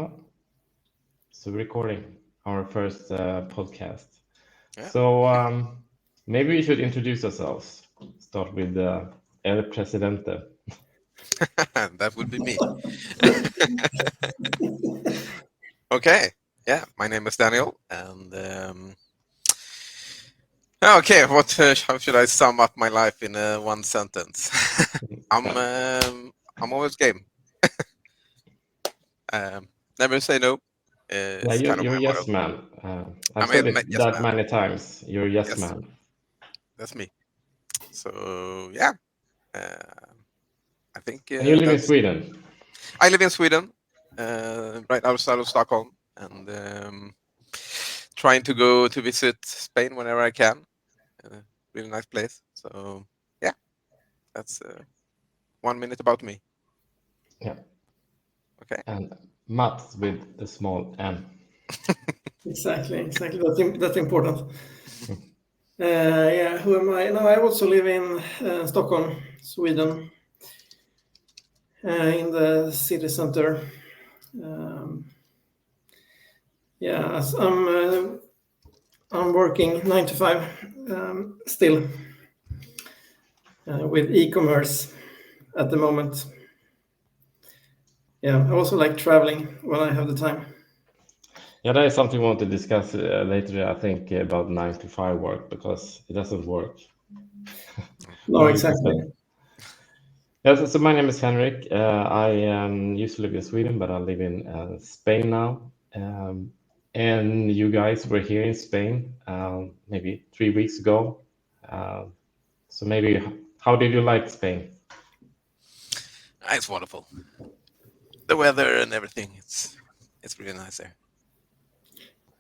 Oh, so recording our first podcast. Yeah. So maybe we should introduce ourselves. Start with El Presidente. That would be me. Okay. Yeah, my name is Daniel, and okay, how should I sum up my life in one sentence? I'm Yeah, um, I'm always game. Never say no. yeah, It's kind of you're my a motto. yes man. I I've said mean, it yes, that man. many times. You're a yes Yes, man. that's me. So yeah, uh, I think And you live in that's. Sweden. I live in Sweden, right outside of Stockholm, and trying to go to visit Spain whenever I can. Uh, really nice place. So yeah, that's 1 minute about me. Yeah. Okay. And Mats with the small M. Exactly. That's important. Yeah, who am I? No, I also live in Stockholm, Sweden, in the city center. Um, yeah, I'm working 9 to 5 still with e-commerce at the moment. Yeah, I also like traveling when I have the time. Yeah, that is something we want to discuss later, I think, about 9 to 5 work because it doesn't work No, 100%. exactly. Yes, so my name is Henrik. I used to live in Sweden, but I live in Spain now. And you guys were here in Spain maybe 3 weeks ago. Uh, so maybe, how did you like Spain? It's wonderful. The weather and everything. It's really nice there.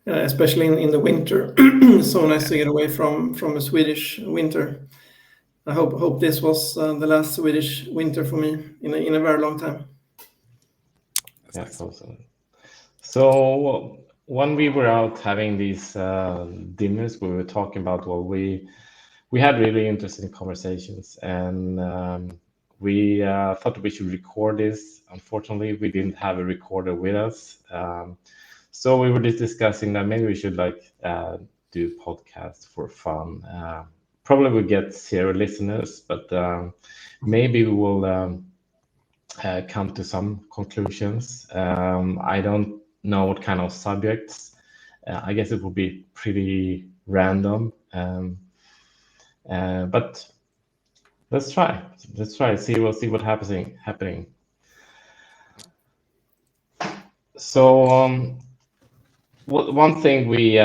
Especially in the winter. So nice to get away from a Swedish winter. I hope this was the last Swedish winter for me in a very long time. That's Yeah, nice. so when we were out having these dinners, we were talking about, well, we had really interesting conversations, and we thought we should record this. Unfortunately, we didn't have a recorder with us, so we were just discussing that maybe we should like do podcasts for fun. Probably we get 0 listeners, but maybe we will come to some conclusions. I don't know what kind of subjects. I guess it will be pretty random. But let's try. Let's try. See. We'll see what happening. So one thing we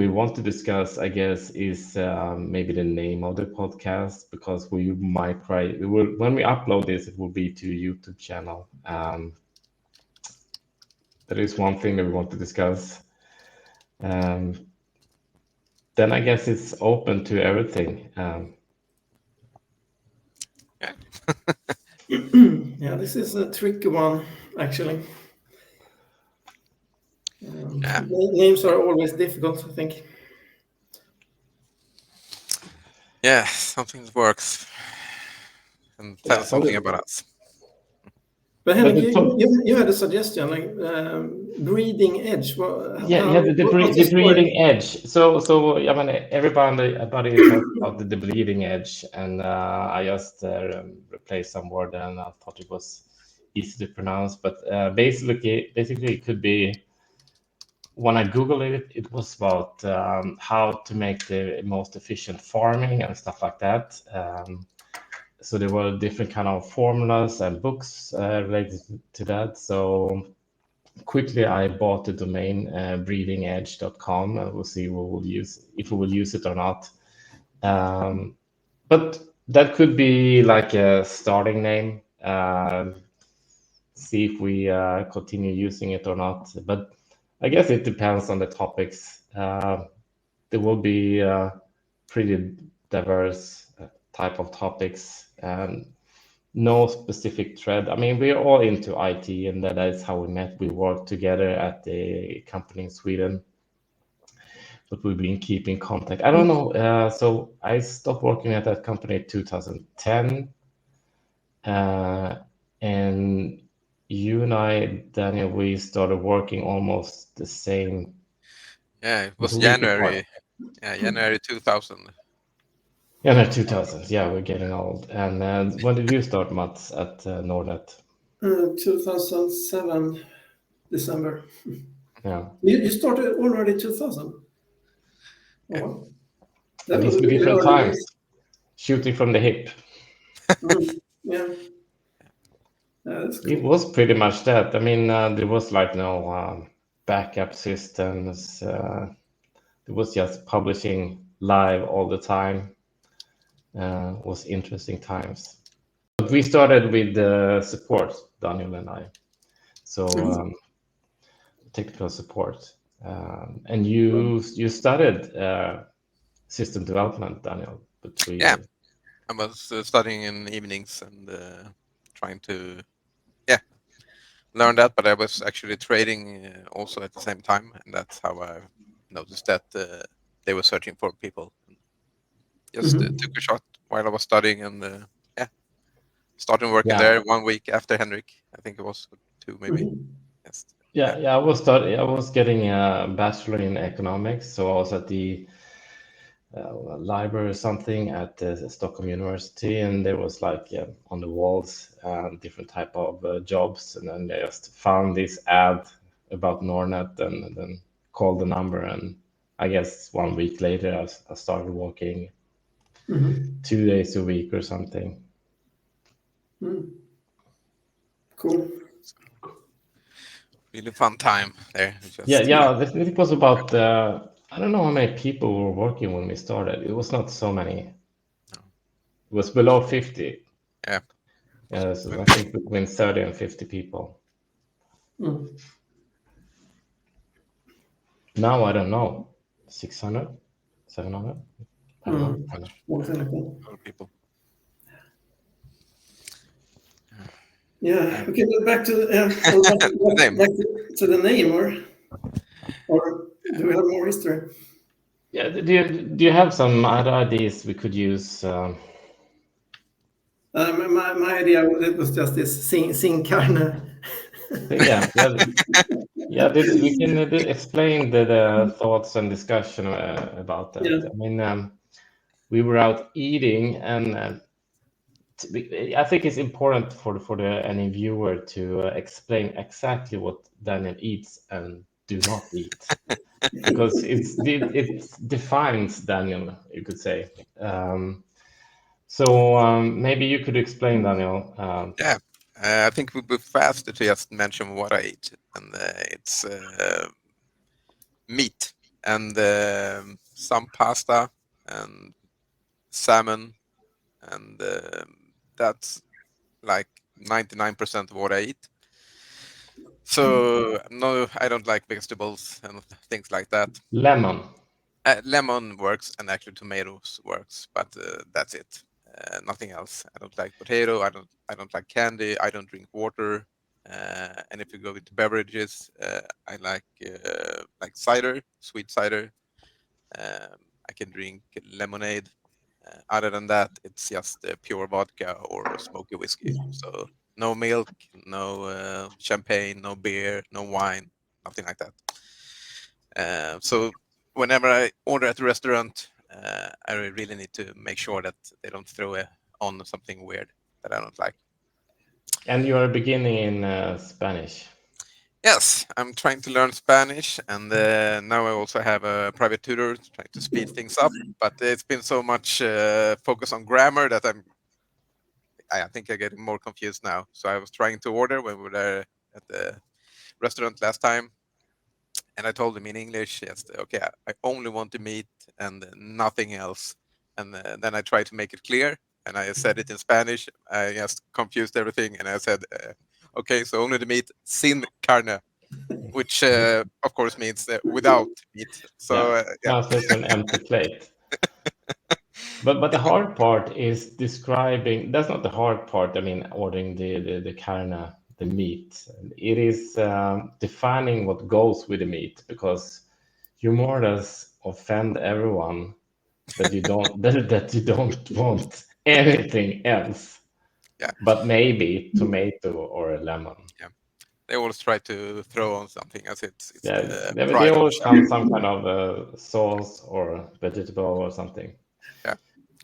want to discuss, I guess, is maybe the name of the podcast because we might try. When we upload this, it will be to YouTube channel. That is one thing that we want to discuss. Um, then I guess it's open to everything. Yeah. Yeah, this is a tricky one, actually. Yeah. Names are always difficult, I think. Yeah. Something that works and tell Yeah, but something about us. But but Henrik, the top, you had a suggestion, like breeding edge. yeah, What's the the story? bleeding edge. So I mean, everybody talks about the bleeding edge, and I just replaced some word, and I thought it was easy to pronounce. But basically, it could be when I Googled it, it was about how to make the most efficient farming and stuff like that. So there were different kind of formulas and books related to that. So quickly I bought the domain breedingedge.com, and we'll see if we will use it or not. But that could be like a starting name. See if we continue using it or not. But I guess it depends on the topics. There will be pretty diverse type of topics and no specific thread. I mean, we're all into IT, and that is how we met. We worked together at the company in Sweden, but we've been keeping contact. I don't know. So I stopped working at that company in 2010, and and I, Daniel, we started working almost the same. Yeah, it was a week apart. January. Yeah, January 2000. Yeah, no, 2000s. Yeah, we're getting old. And when did you start, Mats, at Nordnet? 2007, December. Yeah, You started already 2000? Oh, Yeah. wow. at was least with really different early times, days. shooting from the hip. Yeah. That's cool. It was pretty much that. I mean, there was like no backup systems. It was just publishing live all the time. It was interesting times. But we started with support, Daniel and I. So technical support. And you studied system development, Daniel, between. Yeah. I was studying in evenings and trying to, learn that. But I was actually trading also at the same time, and that's how I noticed that they were searching for people. Just took a shot while I was studying, and started working there 1 week after Henrik. I think it was 2 maybe. Yes. Yeah. I was getting a bachelor in economics, so I was at the library or something at Stockholm University, and there was like on the walls different type of jobs, and then I just found this ad about Nordnet and then called the number, and I guess 1 week later I started working 2 days a week or something. Cool. Really fun time there. It was about I don't know how many people were working when we started. It was not so many. It was below 50. Yeah. So I think between 30 and 50 people. Now I don't know, 600, 700. I don't know. Other people. Yeah. Okay. But back to the name, or do we have more history? Yeah. Do you have some other ideas we could use? My idea was just this sing Karna. Yeah. We can explain the thoughts and discussion about that. Yeah. I mean, we were out eating, and I think it's important for any viewer to explain exactly what Daniel eats and do not eat, because it defines Daniel, you could say. So maybe you could explain, Daniel. I think it would be faster to just mention what I eat, and it's meat and some pasta and salmon, and that's like 99% of what I eat. So no, I don't like vegetables and things like that. Lemon. Lemon works, and actually tomatoes works, but that's it. Nothing else. I don't like potato. I don't like candy. I don't drink water. And if you go into beverages, I like cider, sweet cider. I can drink lemonade. Other than that, it's just pure vodka or smoky whiskey. So no milk, no champagne, no beer, no wine, nothing like that. So whenever I order at a restaurant, I really need to make sure that they don't throw on something weird that I don't like. And you are beginning in Spanish. Yes, I'm trying to learn Spanish, and now I also have a private tutor trying to speed things up. But it's been so much focus on grammar that I think I'm getting more confused now. So I was trying to order when we were there at the restaurant last time, and I told him in English, yes, okay, I only want the meat and nothing else. And then I tried to make it clear, and I said it in Spanish. I just confused everything, and I said, okay, so only the meat, sin carne, which of course means without meat. So So it's an empty plate. But the hard part is describing. That's not the hard part. I mean, ordering the carne, the meat. It is defining what goes with the meat, because you more or less offend everyone that you don't that you don't want anything else. Yeah. But maybe tomato or a lemon. Yeah. They always try to throw on something as it's Yeah, the they pride of always the channel. have some kind of sauce or vegetable or something.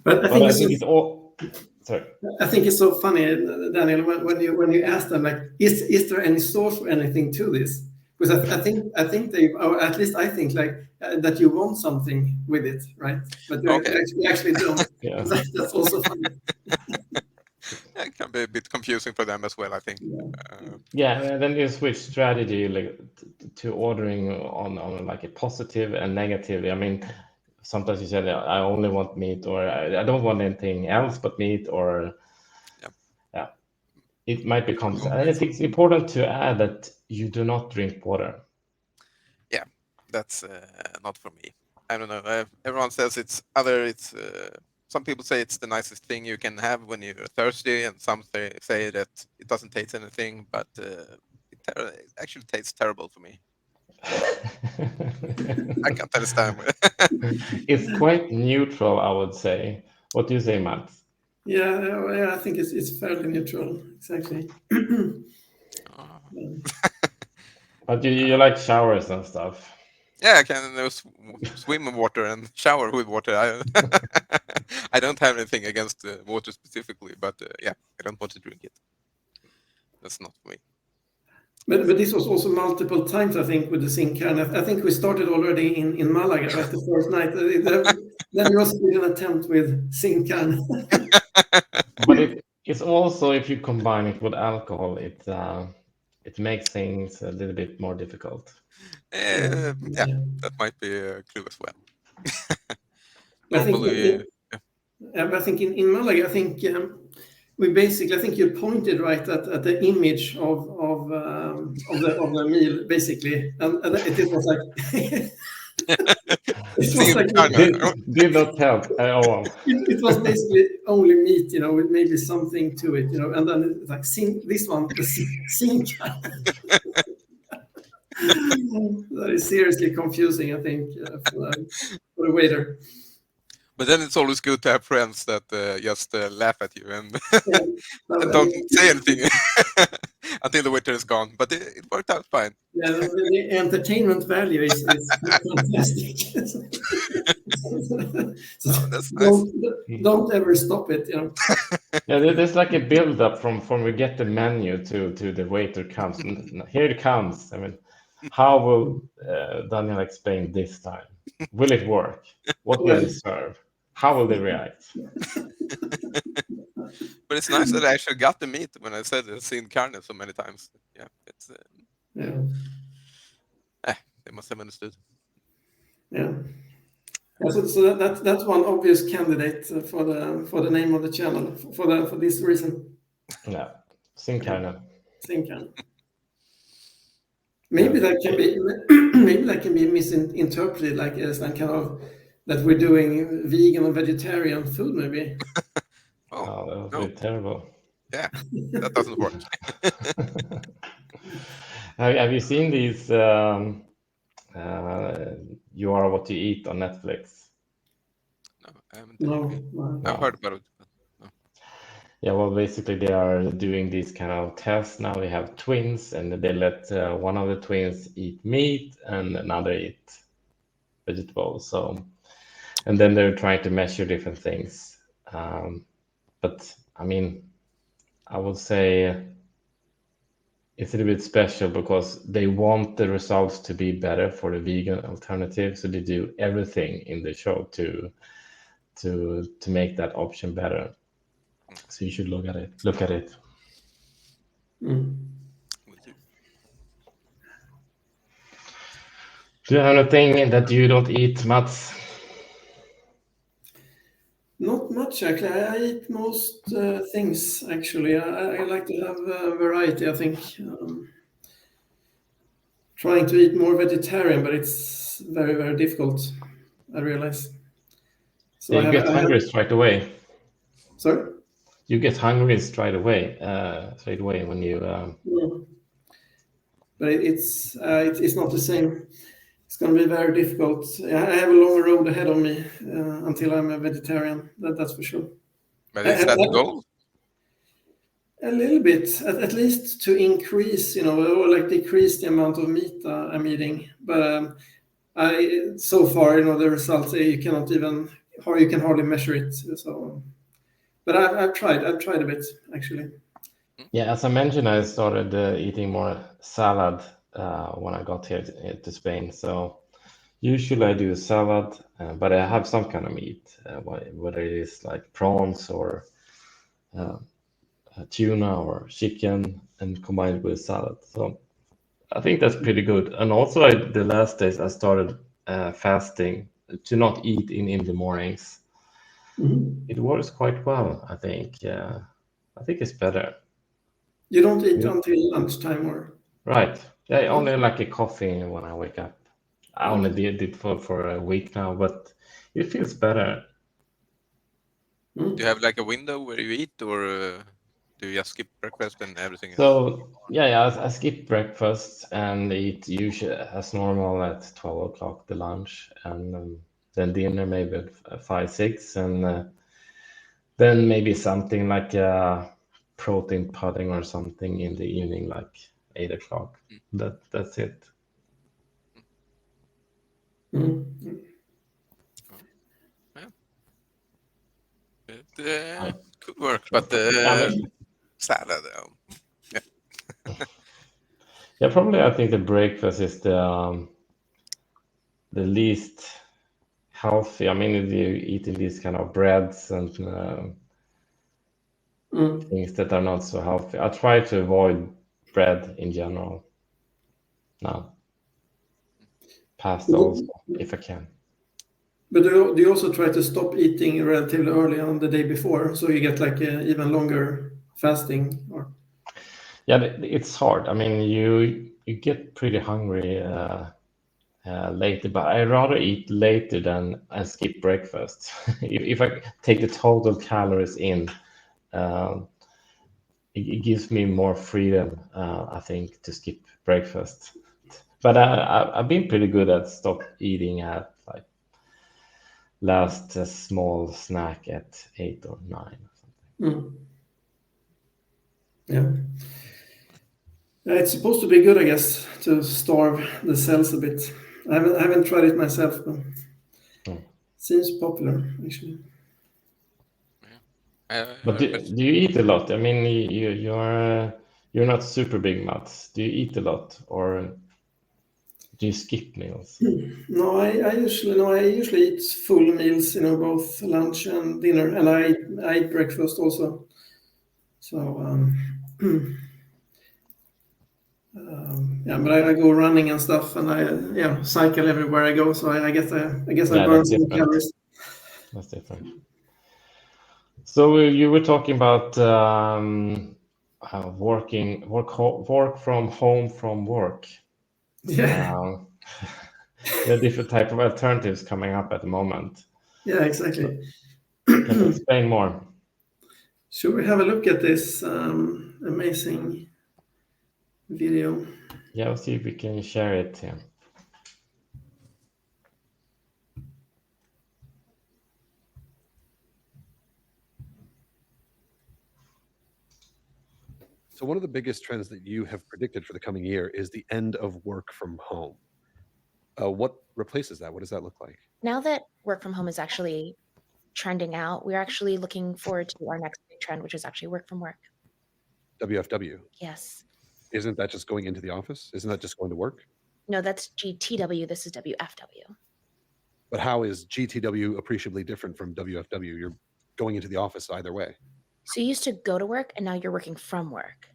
But I But think I it's think it's all. Sorry. I think it's so funny, Daniel, when you ask them like, is there any sauce or anything to this? Because I think they, or at least I think like that you want something with it, right? But you Okay. actually don't. Yeah. That's also funny. It can be a bit confusing for them as well, I think. Yeah, and then you switch strategy like to ordering on like a positive and negative. I mean, sometimes you said I only want meat, or I don't want anything else but meat, or yeah, it might be complicated. I think it's important to add that you do not drink water. Yeah, that's not for me. I don't know. Everyone says it's other. It's some people say it's the nicest thing you can have when you're thirsty, and some say that it doesn't taste anything, but it actually tastes terrible for me. I can't understand. It's quite neutral, I would say. What do you say, Matt? Yeah, I think it's fairly neutral. Exactly. But you like showers and stuff. Yeah, I can swim in water and shower with water. I don't have anything against water specifically, but yeah, I don't want to drink it. That's not for me. But this was also multiple times, I think, with the Zincan. I think we started already in Malaga, right, the first night. Then you also did an attempt with Zincan. But it's also, if you combine it with alcohol, it makes things a little bit more difficult. Yeah, that might be a clue as well. I think, Normally, I think in Malaga, I think we basically, I think you pointed right at the image of the meal, basically, and it was like. It was like Did not help at all. it was basically only meat, with maybe something to it, and then it's like this one, the Zincan. That is seriously confusing, I think, for the waiter. but then it's always good to have friends that just laugh at you and, Yeah. and don't say anything until the waiter is gone. But it worked out fine. Yeah, the entertainment value is fantastic. So That's nice. don't ever stop it. Yeah, there's like a build up from we get the menu to the waiter comes. Here it comes. I mean, how will Daniel explain this time? Will it work? What will they serve? How will they react? But it's nice that I actually got the meat when I said Zincan so many times. Yeah, it's they must have understood. Yeah. So that's one obvious candidate for the name of the channel for this reason. Yeah, Zincan. Zincan. Maybe that can be misinterpreted like as some kind of that we're doing vegan or vegetarian food, maybe. That would be terrible. Yeah, that doesn't work. Have you seen these You Are What You Eat on Netflix? No, I haven't. No. I've heard about it. No. Yeah, well, basically they are doing these kind of tests. Now they have twins, and they let one of the twins eat meat and another eat vegetables. So, and then they're trying to measure different things. But I mean, I would say it's a little bit special because they want the results to be better for the vegan alternative. So they do everything in the show to make that option better. So you should look at it. Do you have anything that you don't eat, Mats? Not much, actually. I eat most things, actually. I like to have variety, I think. Trying to eat more vegetarian, but it's very, very difficult, I realize. So you get hungry straight away. Sorry? You get hungry straight away when you... But it's not the same. It's going to be very difficult. I have a long road ahead of me until I'm a vegetarian. That's for sure. But is that the goal? A little bit, at least to increase, or like decrease the amount of meat I'm eating. But so far, the results you cannot even, or you can hardly measure it. So, but I've tried a bit actually. Yeah, as I mentioned, I started eating more salad when I got here to Spain. So usually I do a salad, but I have some kind of meat, whether it is like prawns or tuna or chicken, and combined with salad. So I think that's pretty good. And also, the last days I started fasting to not eat in the mornings. It works quite well, I think. I think it's better. You don't eat Yeah. until lunchtime, or? Right. Yeah, only like a coffee when I wake up. I only Okay. did it for a week now, but it feels better. Do you have like a window where you eat, or do you just skip breakfast and everything else? So yeah, I skip breakfast and eat usually as normal at 12 o'clock the lunch, and then dinner maybe at 5, 6, and then maybe something like a protein pudding or something in the evening, like 8 o'clock. That's it. It could work, but Yeah, salad. yeah, probably I think the breakfast is the least healthy. I mean, if you're eating these kind of breads and things that are not so healthy, I try to avoid bread in general now. Pasta also, if I can. But do you also try to stop eating relatively early on the day before, so you get like a even longer fasting? Or Yeah, it's hard. I mean, you get pretty hungry later, but I rather eat later than and skip breakfast. If I take the total calories in, it gives me more freedom, I think, to skip breakfast. But I've been pretty good at stop eating at like last small snack at 8 or 9 or something. Yeah. It's supposed to be good, I guess, to starve the cells a bit. I haven't tried it myself, but it seems popular actually. But do you eat a lot? I mean, you're not super big, Mats. Do you eat a lot, or do you skip meals? No, I usually eat full meals, both lunch and dinner, and I eat breakfast also. So yeah, but I go running and stuff, and I cycle everywhere I go. So I guess I Yeah, burn that's some different. calories. That's different. So you were talking about work from home from work. Yeah, There are different type of alternatives coming up at the moment. yeah, exactly. Can you explain more? Should we have a look at this amazing video? Yeah, we'll see if we can share it here. So one of the biggest trends that you have predicted for the coming year is the end of work from home. What replaces that? What does that look like? Now that work from home is actually trending out, we're actually looking forward to our next big trend, which is actually work from work. WFW. Yes. Isn't that just going into the office? Isn't that just going to work? No, that's GTW. This is WFW. But how is GTW appreciably different from WFW? You're going into the office either way. So you used to go to work, and now you're working from work.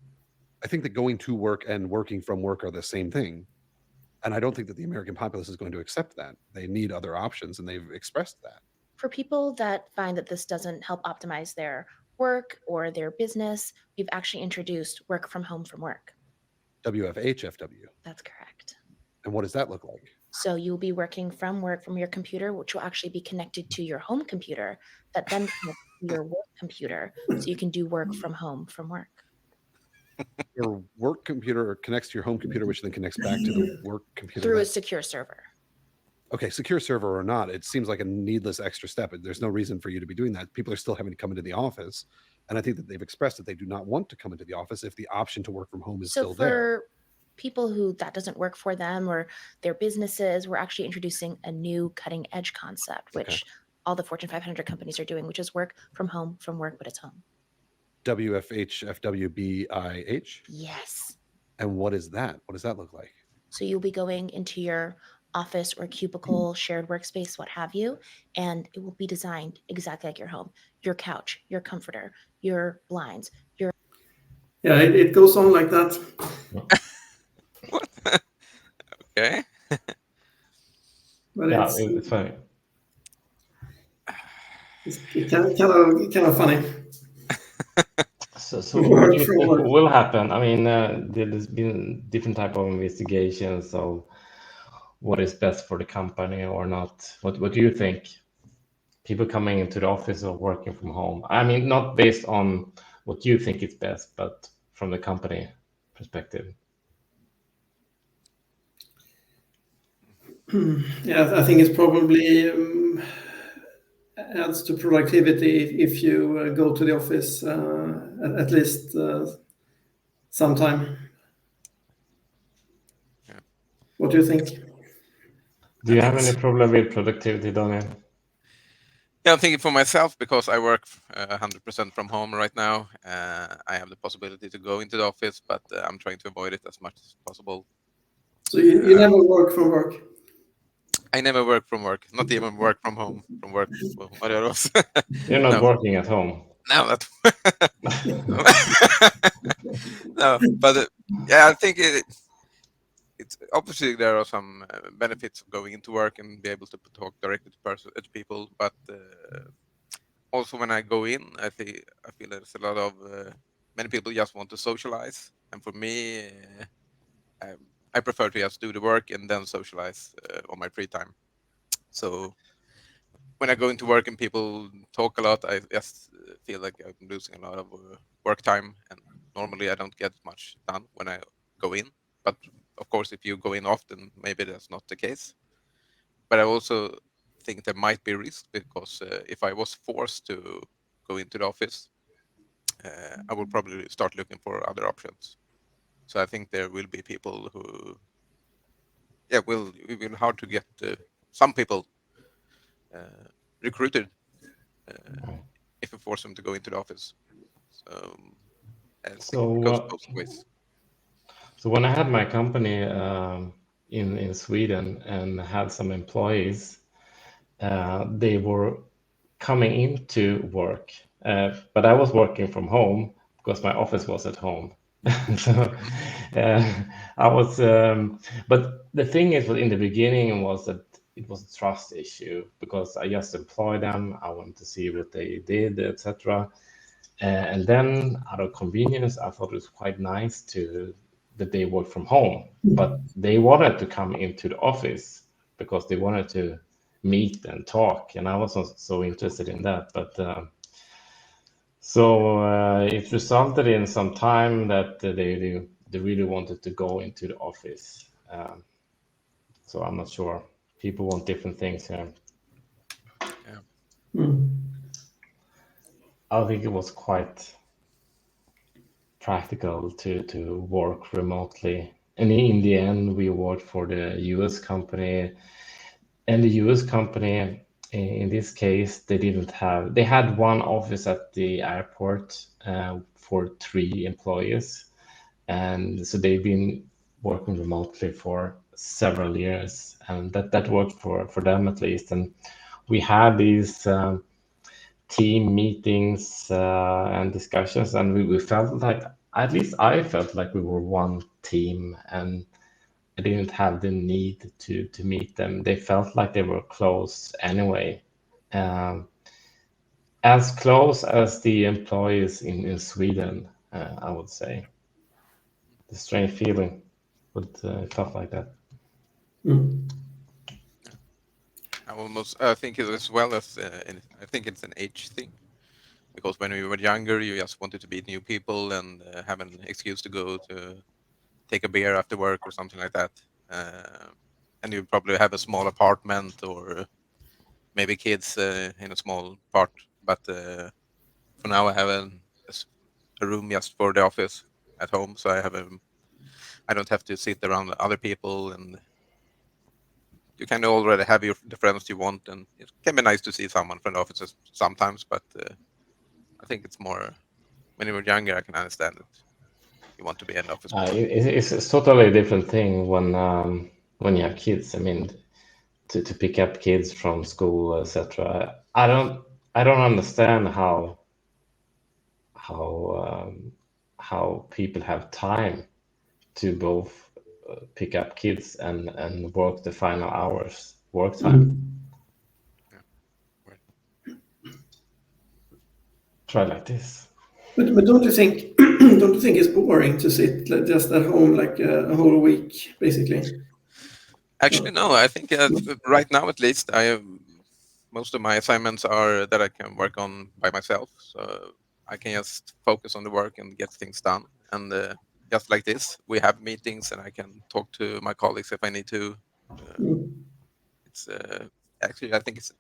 I think that going to work and working from work are the same thing. And I don't think that the American populace is going to accept that. They need other options, and they've expressed that. For people that find that this doesn't help optimize their work or their business, we've actually introduced work from home from work. WFHFW. That's correct. And what does that look like? So you'll be working from work from your computer, which will actually be connected to your home computer that then connects to your work computer. So you can do work from home from work. Your work computer connects to your home computer, which then connects back to the work computer. Through a secure server. Okay, secure server or not, it seems like a needless extra step. There's no reason for you to be doing that. People are still having to come into the office And I think that they've expressed that they do not want to come into the office if the option to work from home is So still for there. people who that doesn't work for them or their businesses, we're actually introducing a new cutting edge concept, which all the Fortune 500 companies are doing, which is work from home, from work, but it's home. WFH, FWBIH. Yes. And what is that? What does that look like? So you'll be going into your office or cubicle, shared workspace, what have you, and it will be designed exactly like your home. Your couch, your comforter, your blinds, your Yeah, it goes on like that. What? Okay. But Yeah, it's funny. it's kind of funny. So what do you think will happen? I mean, there's been different type of investigations of what is best for the company or not. What do you think? People coming into the office or working from home? I mean, not based on what you think is best, but from the company perspective. Yeah, I think it's probably adds to productivity if you go to the office at least sometime. Yeah. What do you think? Do you have any problem with productivity, Daniel? Yeah, I'm thinking for myself because I work 100% from home right now. I have the possibility to go into the office, but I'm trying to avoid it as much as possible. So you never work from work? I never work from work, not even work from home, from work. What else? You're not No. working at home. No, that. No, but yeah, I think it's obviously there are some benefits of going into work and be able to talk directly to people, but also when I go in, I feel there's a lot of many people just want to socialize, and for me, I prefer to just do the work and then socialize on my free time. So when I go into work and people talk a lot, I just feel like I'm losing a lot of work time, and normally I don't get much done when I go in. But of course, if you go in often, maybe that's not the case. But I also think there might be risk because if I was forced to go into the office, I would probably start looking for other options. So I think there will be people who, it will hard to get some people recruited if you force them to go into the office. So I think it goes both ways. So when I had my company in Sweden and had some employees, they were coming into work, but I was working from home because my office was at home. So I was, but the thing is, in the beginning was that it was a trust issue because I just employed them. I wanted to see what they did, etc. And then out of convenience, I thought it was quite nice that they work from home, but they wanted to come into the office because they wanted to meet and talk, and I wasn't so interested in that. But it resulted in some time that they really wanted to go into the office. So I'm not sure. People want different things here. Yeah. I think it was quite practical to work remotely. And in the end, we worked for the US company. And the US company, in this case, they had one office at the airport for 3 employees. And so they've been working remotely for several years. And that worked for them at least. And we had these team meetings and discussions, and we felt like, at least I felt like we were one team, and I didn't have the need to meet them. They felt like they were close anyway, as close as the employees in Sweden, I would say. The strange feeling, but it felt like that. I think it as well as I think it's an age thing, because when we were younger, you just wanted to meet new people and have an excuse to go to take a beer after work or something like that. And you probably have a small apartment or maybe kids in a small part. But for now, I have a room just for the office at home, so I don't have to sit around other people, and you can already have the friends you want, and it can be nice to see someone from the offices sometimes. But I think it's more when you were younger. I can understand it. You want to be in the office. It's a totally different thing when you have kids. I mean, to pick up kids from school, etc. I don't understand how people have time to both pick up kids and work the final hours work time. Try like this. But don't you think it's boring to sit just at home like a whole week, basically? Actually, no. I think right now, at least, most of my assignments are that I can work on by myself, so I can just focus on the work and get things done. And just like this, we have meetings, and I can talk to my colleagues if I need to. It's actually, I think it's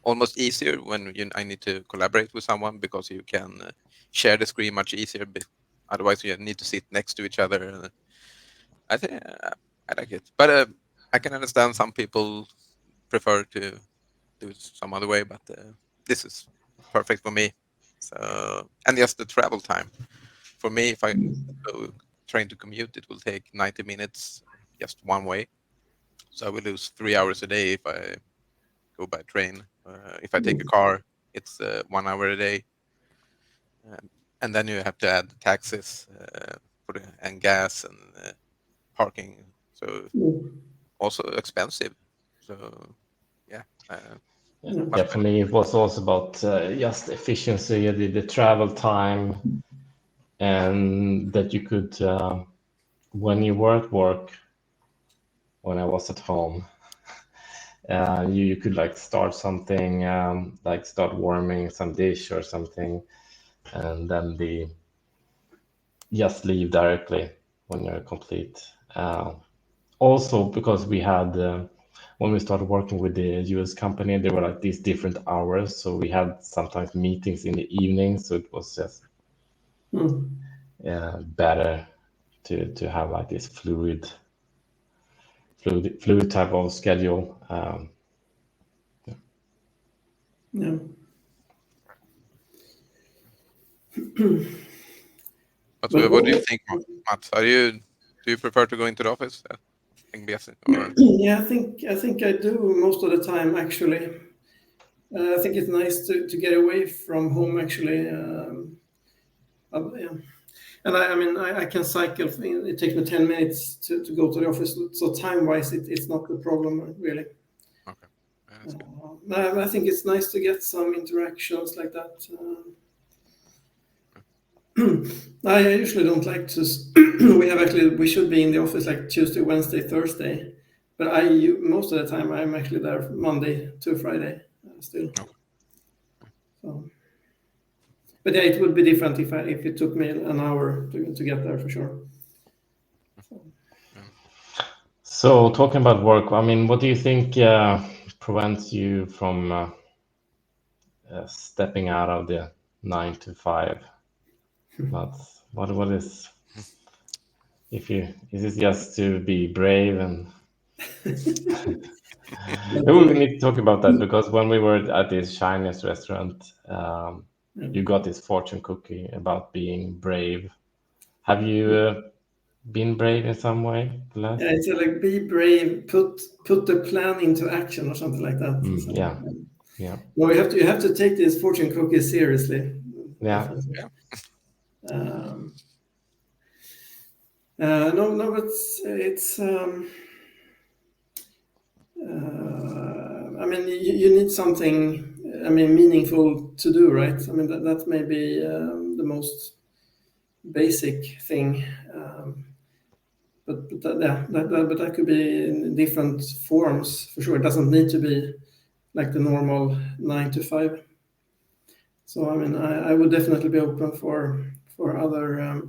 almost easier when I need to collaborate with someone, because you can share the screen much easier. Otherwise, you need to sit next to each other. I think I like it, but I can understand some people prefer to do it some other way. But this is perfect for me. So, and just the travel time for me, if I go trying to commute, it will take 90 minutes just one way. So I will lose 3 hours a day if I go by train. If I take a car, it's 1 hour a day, and then you have to add taxes and gas and parking. So also expensive. So yeah. Yeah, for me it was also about just efficiency, the travel time, and that you could when you were at work, when I was at home, you could like start something, like start warming some dish or something, and then just leave directly when you're complete. Also, because we had when we started working with the US company, there were like these different hours, so we had sometimes meetings in the evening, so it was just better to have like this fluid type of schedule. Yeah. But what do you think, Mats? Do you prefer to go into the office? Or? Yeah, I think I do most of the time, actually. I think it's nice to get away from home, actually. Yeah. And I mean, I can cycle. It takes me 10 minutes to go to the office. So time-wise, it's not the problem, really. Okay. I think it's nice to get some interactions like that. I usually don't like to. We should be in the office like Tuesday, Wednesday, Thursday, but most of the time I'm actually there Monday to Friday still. So, but yeah, it would be different if it took me an hour to get there for sure. So talking about work, I mean, what do you think prevents you from stepping out of the 9 to 5? What is is it just to be brave and we need to talk about that, because when we were at this Chinese restaurant, you got this fortune cookie about being brave. Have you been brave in some way? Yeah, it's like be brave, put the plan into action or something like that. Yeah. No, you have to take this fortune cookie seriously. Yeah. No, but it's. I mean, you need something. I mean, meaningful to do, right? I mean, that may be the most basic thing. But that could be in different forms for sure. It doesn't need to be like the normal 9 to 5. So I mean, I would definitely be open for other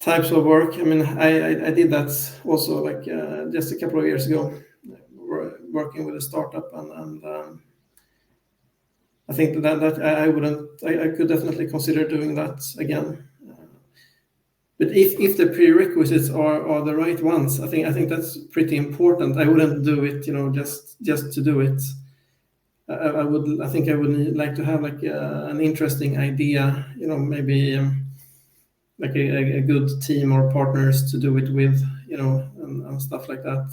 types of work. I mean, I did that also like just a couple of years ago, working with a startup, and I think that I wouldn't. I could definitely consider doing that again. But if the prerequisites are the right ones, I think that's pretty important. I wouldn't do it, just to do it. I think I would like to have like an interesting idea, maybe like a good team or partners to do it with, and stuff like that.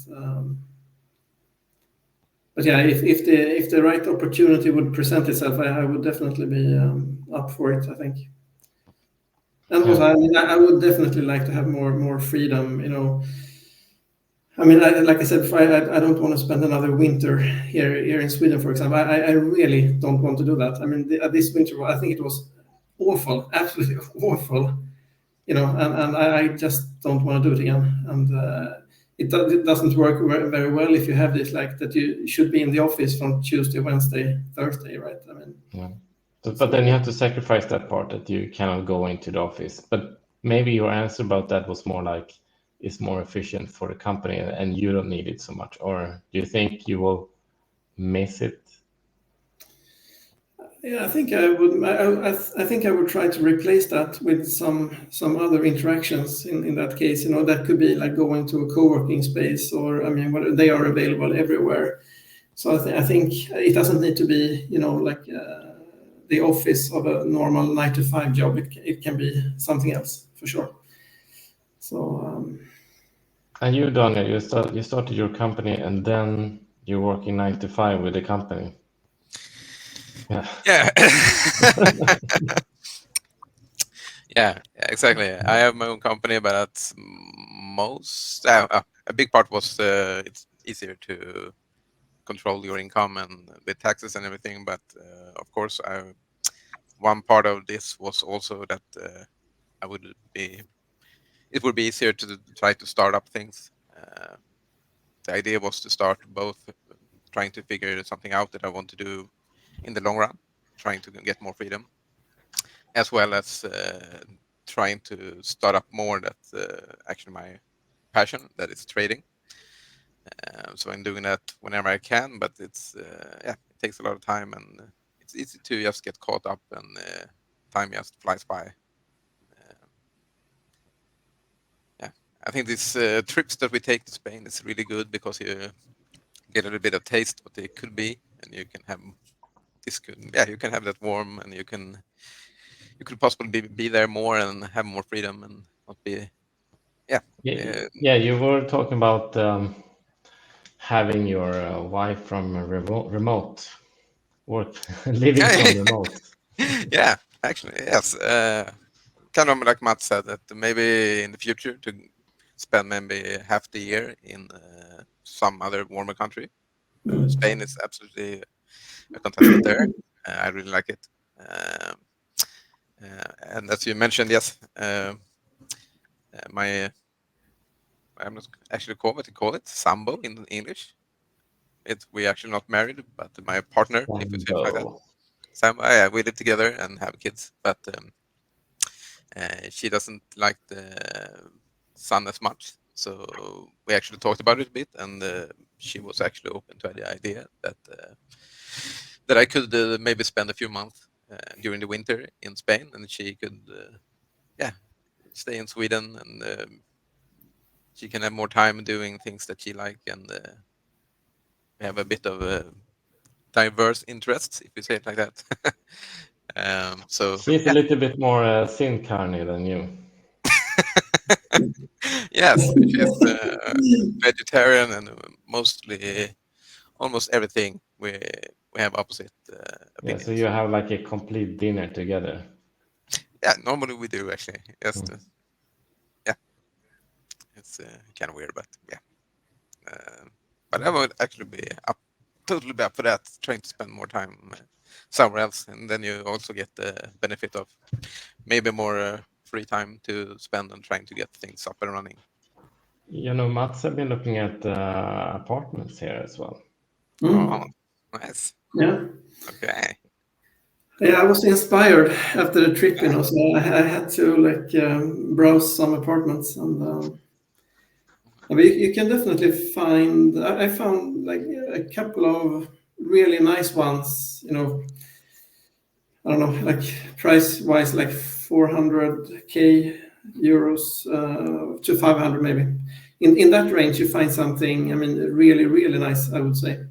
But yeah, if the right opportunity would present itself, I would definitely be up for it, I think. And also, I would definitely like to have more freedom, I mean, like I said before, I don't want to spend another winter here in Sweden, for example. I really don't want to do that. I mean, this winter, I think it was awful, absolutely awful, and I just don't want to do it again. And it doesn't work very well if you have this, like that you should be in the office from Tuesday, Wednesday, Thursday, right? I mean, Yeah. But then you have to sacrifice that part that you cannot go into the office. But maybe your answer about that was more like it's more efficient for the company and you don't need it so much. Or do you think you will miss it? Yeah, I think I would. I think I would try to replace that with some other interactions. In that case, that could be like going to a co-working space, or I mean, they are available everywhere. So I think it doesn't need to be, like the office of a normal 9-to-5 job. It can be something else for sure. So. And you, Daniel, you started your company and then you're working 9-to-5 with the company. Yeah. Yeah, exactly. I have my own company, but that's a big part was it's easier to control your income and with taxes and everything. But of course, one part of this was also that it would be easier to try to start up things. The idea was to start both trying to figure something out that I want to do in the long run, trying to get more freedom, as well as trying to start up more that's actually my passion, that is trading. So I'm doing that whenever I can, but it takes a lot of time, and it's easy to just get caught up, and time just flies by. I think these trips that we take to Spain is really good because you get a little bit of taste what they could be, and you can have you can have that warm, and you could possibly be there more and have more freedom and not be. You were talking about having your wife from remote work, living from remote. Yeah, actually, yes. Kind of like Matt said, that maybe in the future to spend maybe half the year in some other warmer country. Spain is absolutely a contestant there. I really like it. And as you mentioned, yes, I'm not actually what you call it, Sambo in English. We're actually not married, but my partner, if you say it like that. Sambo, yeah, we live together and have kids, but she doesn't like the sun as much. So we actually talked about it a bit, and she was actually open to the idea that I could maybe spend a few months during the winter in Spain, and she could, stay in Sweden, and she can have more time doing things that she like, and we have a bit of diverse interests, if you say it like that. So she's a little bit more thin carne than you. Yes, she's vegetarian, and mostly almost everything we have opposite opinions. So you have like a complete dinner together. Yeah, normally we do actually. Yes, it's kind of weird, but yeah. But I would actually totally be up for that, trying to spend more time somewhere else, and then you also get the benefit of maybe more free time to spend on trying to get things up and running. Mats have been looking at apartments here as well. Oh, nice. Yeah. Okay. Yeah, I was inspired after the trip, so I had to browse some apartments, and I mean, you can definitely find. I found like a couple of really nice ones, I don't know, like price-wise, like 400k euros to 500 maybe. In that range, you find something, I mean, really, really nice, I would say.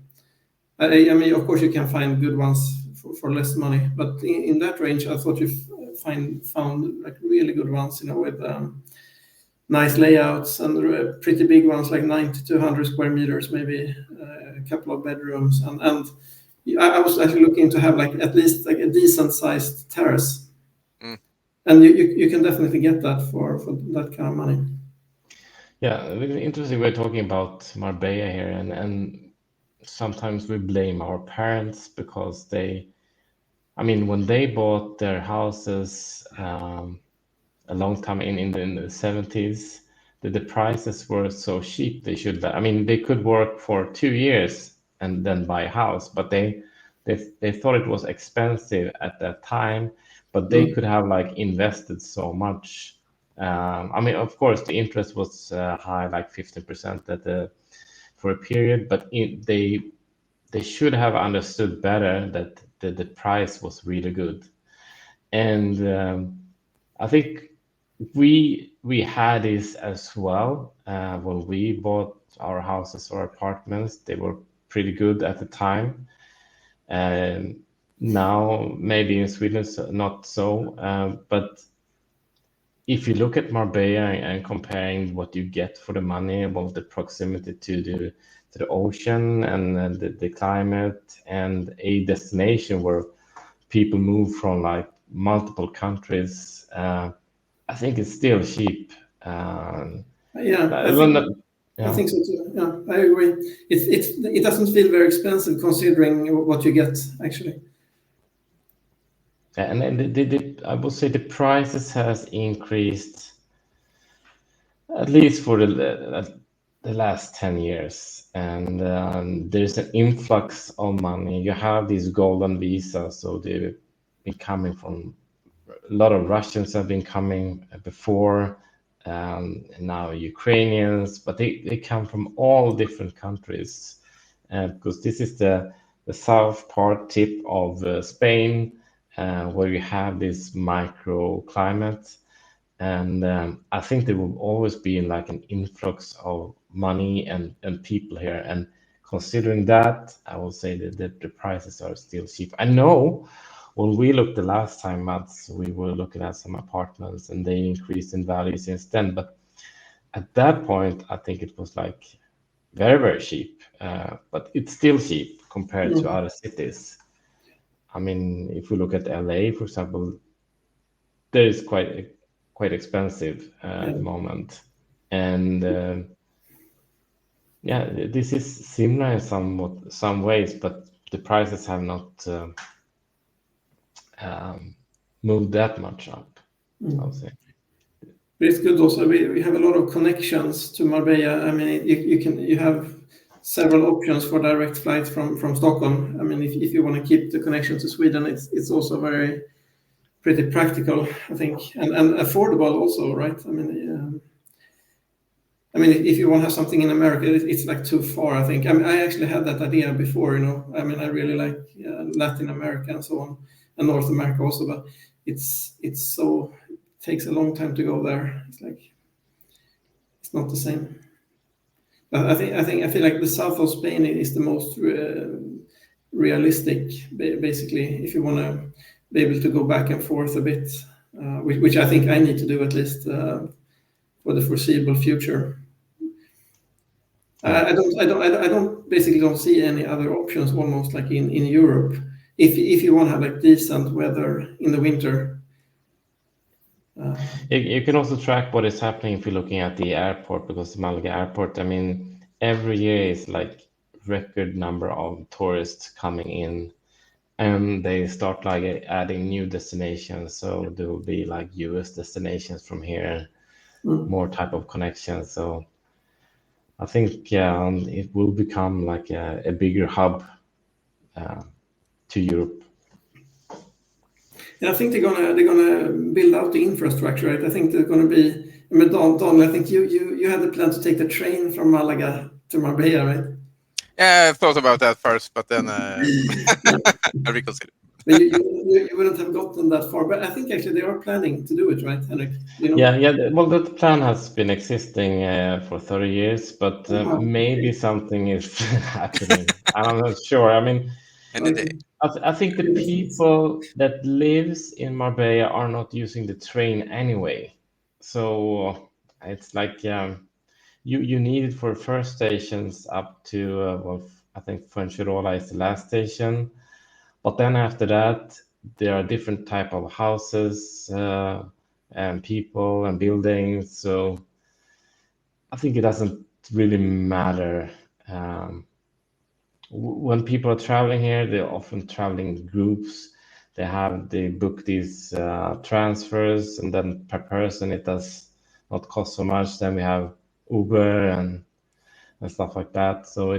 I mean, of course, you can find good ones for less money, but in that range, I thought you found like really good ones, you know, with nice layouts and pretty big ones, like 90 to 100 square meters, maybe a couple of bedrooms, and I was actually looking to have like at least like a decent sized terrace, and you can definitely get that for that kind of money. Yeah, really interesting. We're talking about Marbella here, and sometimes we blame our parents because I mean, when they bought their houses a long time in the 70s, the prices were so cheap. I mean, they could work for 2 years and then buy a house, but they thought it was expensive at that time, but they could have like invested so much. I mean, of course, the interest was high, like 15% for a period, but they should have understood better that the price was really good. And I think we had this as well when we bought our houses or apartments. They were pretty good at the time. And now maybe in Sweden not so, but if you look at Marbella and comparing what you get for the money, about the proximity to the ocean and the climate, and a destination where people move from like multiple countries, I think it's still cheap. I think so too. Yeah, I agree. It doesn't feel very expensive considering what you get actually. And I would say the prices has increased at least for the last 10 years, and there's an influx of money. You have these golden visas, so they've been coming from a lot of Russians have been coming before, and now Ukrainians, but they come from all different countries, because this is the south part tip of Spain, where you have this microclimate. And I think there will always be like an influx of money and people here. And considering that, I will say that the prices are still cheap. I know when we looked the last time, Mats, we were looking at some apartments and they increased in value since then. But at that point, I think it was like very, very cheap. But it's still cheap compared to other cities. I mean, if we look at LA, for example, there is quite expensive at the moment, and this is similar in some ways, but the prices have not moved that much up, I would say. But it's good also. We have a lot of connections to Marbella. I mean, you have several options for direct flights from Stockholm. I mean, if you want to keep the connection to Sweden, it's also pretty practical, I think, and affordable also, right? I mean, if you want to have something in America, it's like too far, I think. I mean, I actually had that idea before, you know. I mean, I really like Latin America and so on, and North America also, but it takes a long time to go there. It's not the same. But I feel like the south of Spain is the most realistic, basically, if you want to be able to go back and forth a bit, which I think I need to do at least for the foreseeable future. I basically don't see any other options almost like in Europe. If you want to have like decent weather in the winter. You can also track what is happening if you're looking at the airport, because the Malaga airport, I mean, every year is like record number of tourists coming in, and they start like adding new destinations. So there will be like US destinations from here, more type of connections. So I think it will become like a bigger hub to Europe. And I think they're gonna build out the infrastructure, right? I think they're gonna be. I mean, Don, I think you had the plan to take the train from Malaga to Marbella, right? Yeah, I thought about that first, but then I reconsidered. But you wouldn't have gotten that far. But I think actually they are planning to do it, right, Henrik? You know? Yeah. Well, that plan has been existing for 30 years, but Wow. maybe something is happening. I'm not sure. I mean, Any day. I think the people that lives in Marbella are not using the train anyway. So it's like you need it for first stations up to I think Fuengirola is the last station, but then after that there are different type of houses and people and buildings. So I think it doesn't really matter. When people are traveling here, they're often traveling in groups. They book these transfers, and then per person it does not cost so much. Then we have Uber and stuff like that. So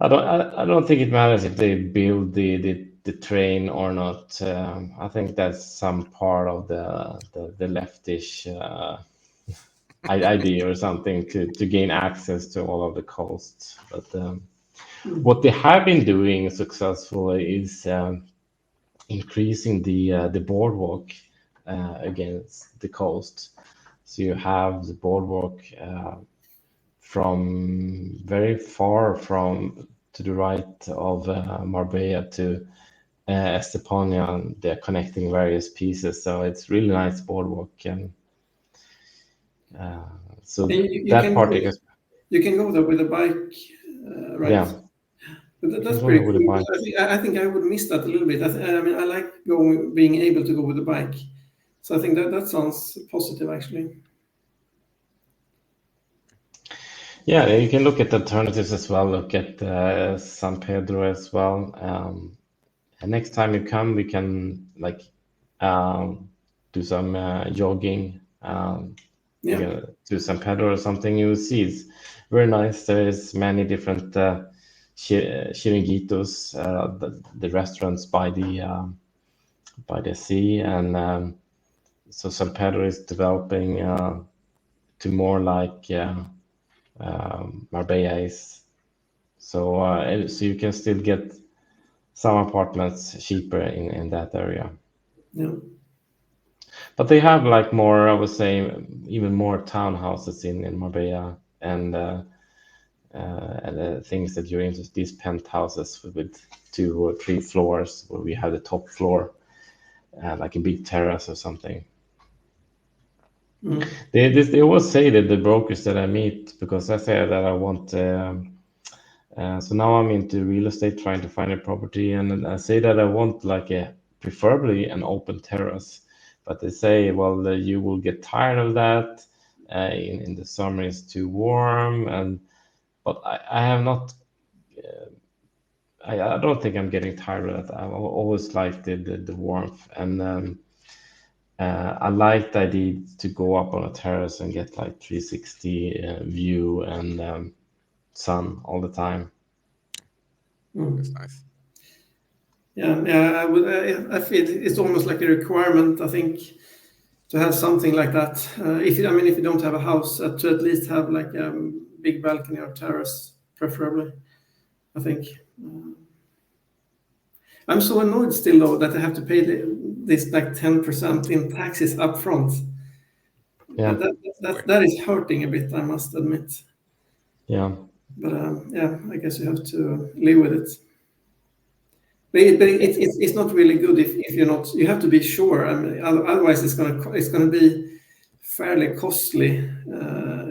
I don't think it matters if they build the train or not. I think that's some part of the leftish idea or something to gain access to all of the coasts. But what they have been doing successfully is increasing the boardwalk against the coast. So you have the boardwalk from very far from to the right of Marbella to Estepona, and they're connecting various pieces. So it's really nice boardwalk, and so And you that can part go, is you can go there with a bike, right? yeah. But that's go pretty there with a cool. bike. I think I would miss that a little bit. I mean, I like being able to go with a bike. So I think that sounds positive, actually. Yeah, you can look at alternatives as well. Look at San Pedro as well. And next time you come, we can like do some jogging. Yeah. To San Pedro or something. You will see it's very nice. There is many different chiringuitos, the restaurants by the sea, and so San Pedro is developing to more like Marbella is. So you can still get some apartments cheaper in that area. Yeah. But they have like more, I would say, even more townhouses in Marbella and things that you're into, these penthouses with 2 or 3 floors where we have the top floor, like a big terrace or something. Mm. They always say that the brokers that I meet, because I say that I want. So now I'm into real estate, trying to find a property, and I say that I want like preferably an open terrace. But they say, well, you will get tired of that. In the summer it's too warm, but I have not. I don't think I'm getting tired of that. I always liked the warmth, and I like the idea to go up on a terrace and get like 360 view and sun all the time. That's nice. Yeah. I feel it's almost like a requirement, I think, to have something like that. If you don't have a house, to at least have like a big balcony or terrace, preferably. I think. I'm so annoyed still though that I have to pay this like 10% in taxes up front. Yeah. That is hurting a bit, I must admit. Yeah. But yeah, I guess you have to live with it. But it's not really good if you're not. You have to be sure. I mean, otherwise it's gonna be fairly costly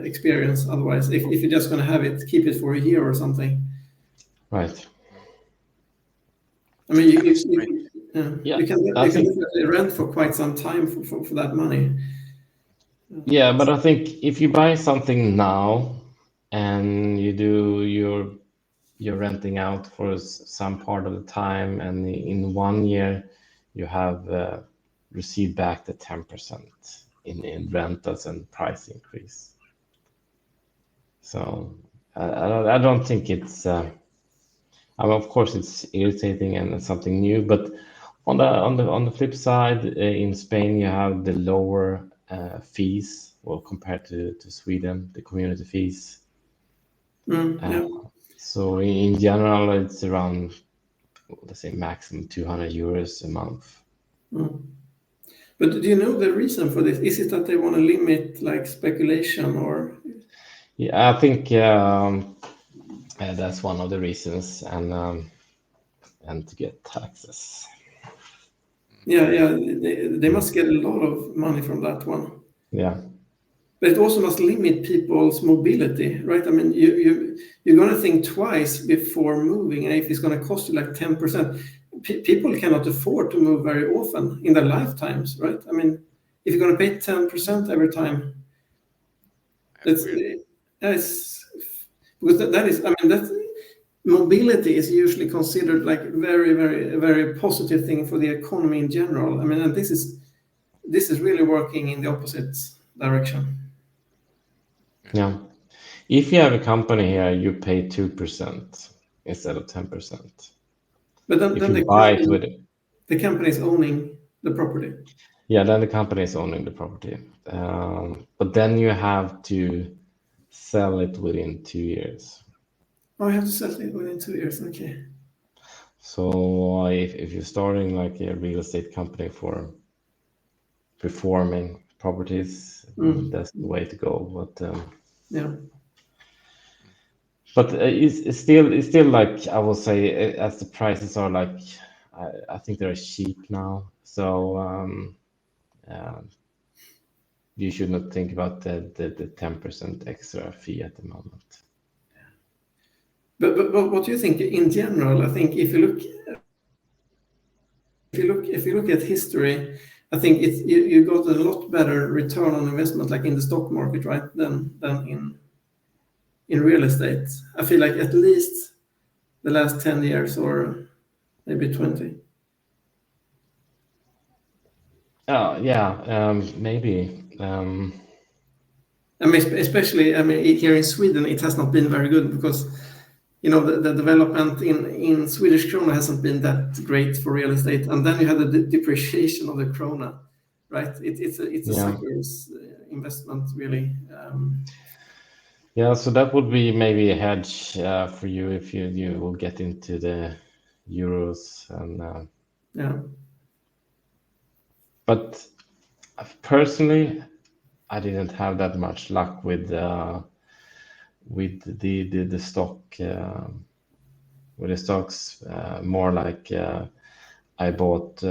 experience. Otherwise, if you're just gonna keep it for a year or something. Right. I mean, you Yeah, can I think- definitely rent for quite some time for that money. Yeah, but I think if you buy something now and you're renting out for some part of the time, and in 1 year you have received back the 10% in rentals and price increase. So I don't think it's. I mean, of course, it's irritating and it's something new, but on the flip side, in Spain you have the lower fees, well, compared to Sweden, the community fees. Yeah. So in general, it's around let's say maximum 200 euros a month. Mm. But do you know the reason for this? Is it that they want to limit like speculation, or? Yeah, I think that's one of the reasons, and to get taxes. Yeah, they must get a lot of money from that one. Yeah. But it also must limit people's mobility, right? I mean, you're going to think twice before moving, and if it's going to cost you like 10%, people cannot afford to move very often in their lifetimes, right? I mean, if you're going to pay 10% every time, that's because that is, I mean, that mobility is usually considered like very, very, very positive thing for the economy in general. I mean, and this is really working in the opposite direction. Yeah. If you have a company here, you pay 2% instead of 10%. But then If you buy it with it. The company is owning the property. Yeah, then the company is owning the property. But then you have to sell it within 2 years. Oh, I have to sell it within 2 years. Okay. So if you're starting like a real estate company for performing properties, that's the way to go. But yeah. But it's still like I will say, as the prices are like, I think they're cheap now. So you should not think about the 10% extra fee at the moment. But what do you think in general? I think if you look at history, I think you got a lot better return on investment, like in the stock market, right, than in real estate. I feel like at least the last 10 years or maybe 20. Oh yeah, maybe. I mean, especially, I mean, here in Sweden, it has not been very good because, you know, the development in Swedish krona hasn't been that great for real estate, and then you had the depreciation of the krona, right? It's a sucker's investment, really. Yeah, so that would be maybe a hedge for you if you will get into the euros and yeah. But personally, I didn't have that much luck with the stock with the stocks. More like I bought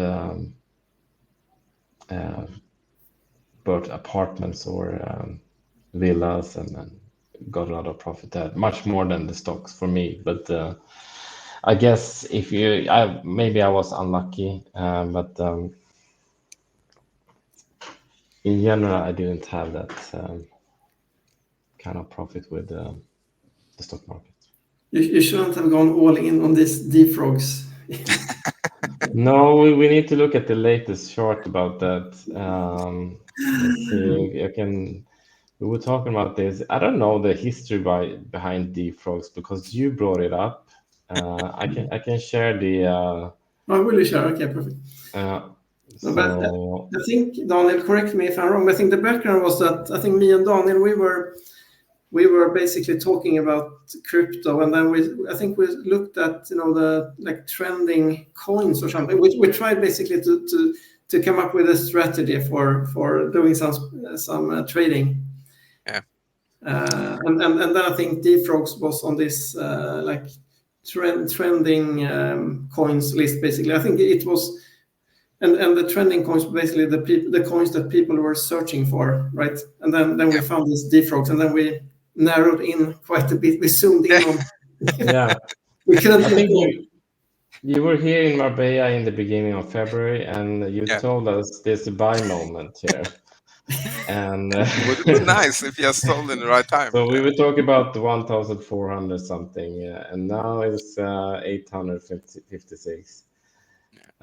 apartments or villas and got a lot of profit there, much more than the stocks for me. But I guess maybe I was unlucky, but in general, I didn't have that kind of profit with the stock market. You shouldn't have gone all in on these defrogs. No, we need to look at the latest chart about that. Let's see. We were talking about this. I don't know the history behind defrogs because you brought it up. I can share the. Oh, will you share? Okay, perfect. But I think, Daniel, correct me if I'm wrong, but I think the background was that I think me and Daniel, we were basically talking about crypto, and then I think we looked at, you know, the like trending coins or something. We tried basically to come up with a strategy for doing some trading. Yeah. And then I think defrogs was on this like trending coins list basically. I think it was. And the trending coins, basically the coins that people were searching for, right? And then we found these defrogs, and then we narrowed in quite a bit. We zoomed in on. Yeah, we couldn't. I think you were here in Marbella in the beginning of February, and you told us there's a buy moment here. And it would have been nice if you had sold in the right time. So we were talking about 1,400 something, and now it's 856.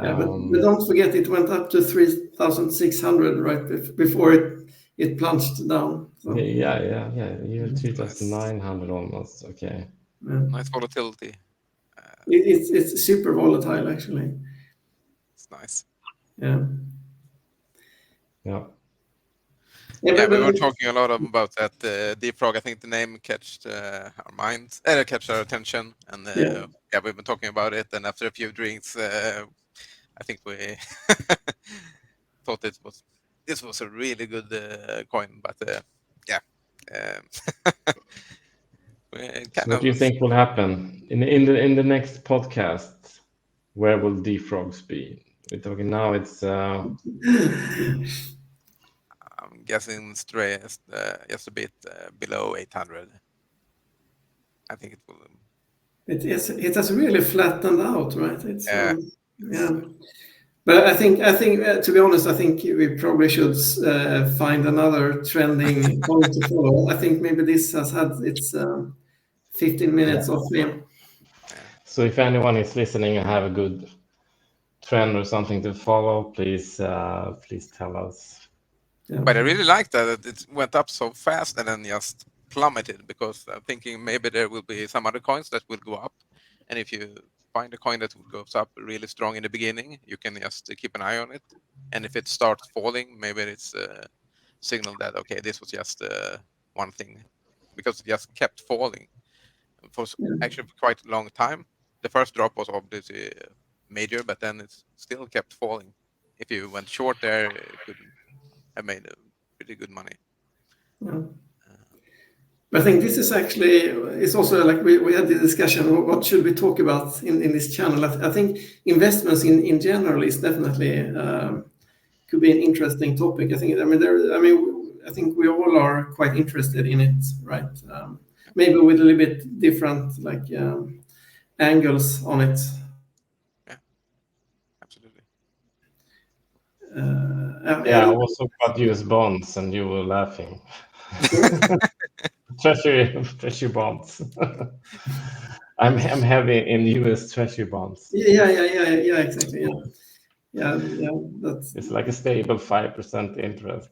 Yeah, but don't forget it went up to 3,600 right before it plunged down. So. Yeah. You 3,900 almost. Okay. Yeah. Nice volatility. It's super volatile actually. It's nice. Yeah. Yeah. Yeah, we were talking a lot about that Deepfrog. I think the name catched our minds, catched our attention, and Yeah. we've been talking about it. And after a few drinks, I think we thought this was a really good coin. But yeah, So what do you think will happen in the next podcast? Where will Deepfrogs be? We're talking now. It's I'm guessing just a bit below 800. I think it will. It has really flattened out, right? It's Yeah. But I think to be honest, I think we probably should find another trending point to follow. I think maybe this has had its 15 minutes of fame. So if anyone is listening and have a good trend or something to follow, please tell us. Yeah. But I really like that it went up so fast and then just plummeted, because I'm thinking maybe there will be some other coins that will go up. And if you find a coin that goes up really strong in the beginning, you can just keep an eye on it. And if it starts falling, maybe it's a signal that, okay, this was just one thing, because it just kept falling for actually quite a long time. The first drop was obviously major, but then it still kept falling. If you went short there, it could have made pretty good money. Yeah. I think this is actually, it's also like we had the discussion, what should we talk about in this channel? I think investments in general is definitely could be an interesting topic. I think we all are quite interested in it, right? Maybe with a little bit different angles on it. Yeah, absolutely. I also got US bonds, and you were laughing. Treasury bonds. I'm heavy in US Treasury bonds. Yeah, exactly. Yeah. That's It's like a stable 5% interest.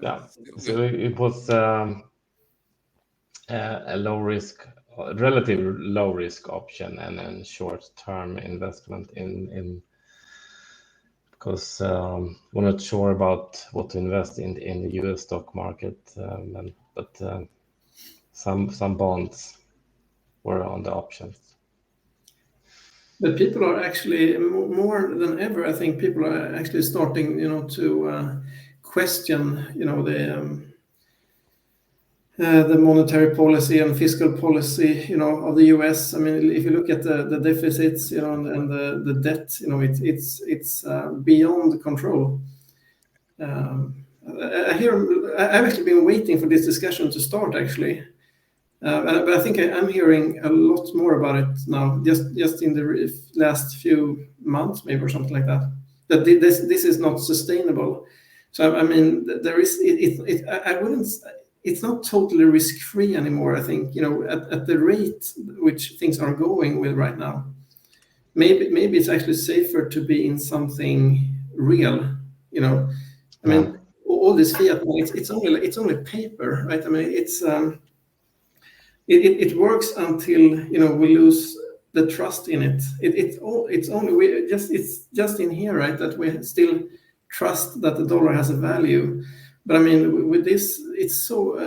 Yeah. So it was a low risk, relatively low risk option, and then short term investment in because we're not sure about what to invest in the US stock market, but some bonds were on the options. But people are actually more than ever. I think people are actually starting, to question, the monetary policy and fiscal policy, of the U.S. I mean, if you look at the deficits, and the debt, it's beyond control. I've actually been waiting for this discussion to start, actually. But I think I'm hearing a lot more about it now, just in the last few months, maybe, or something like that. That this is not sustainable. So I mean, there is I wouldn't. It's not totally risk-free anymore. I think at the rate which things are going with right now, maybe it's actually safer to be in something real. I mean, all this fiat money, it's only paper, right? I mean, it's. It works until we lose the trust in it. It's just in here, right, that we still trust that the dollar has a value. But I mean, with this, it's so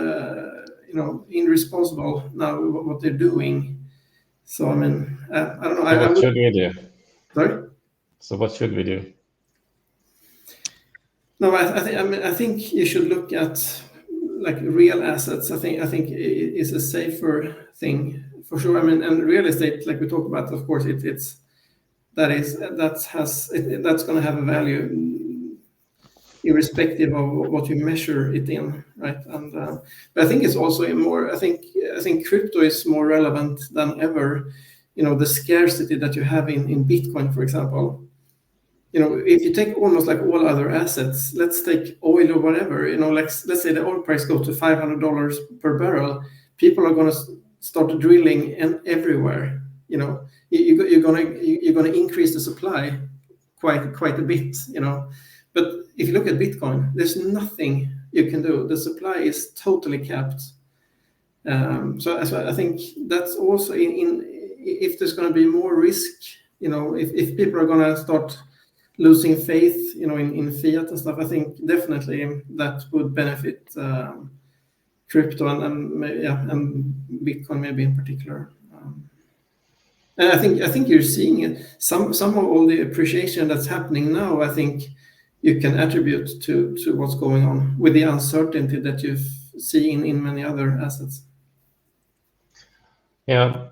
irresponsible now what they're doing. So I mean, I don't know. So what should we do? Sorry. So what should we do? No, I think you should look at like real assets. I think it is a safer thing for sure. I mean, and real estate, like we talked about, of course, that's going to have a value irrespective of what you measure it in, right? And but I think it's also more. I think crypto is more relevant than ever. The scarcity that you have in Bitcoin, for example. If you take almost like all other assets, let's take oil or whatever, let's say the oil price goes to $500 per barrel, people are going to start drilling everywhere. You're going to increase the supply quite a bit. But if you look at Bitcoin, there's nothing you can do. The supply is totally capped. So I think that's also if there's going to be more risk. If people are going to start losing faith, in fiat and stuff, I think definitely that would benefit crypto and Bitcoin maybe in particular. And I think you're seeing some of all the appreciation that's happening now. I think you can attribute to what's going on with the uncertainty that you see in many other assets. Yeah,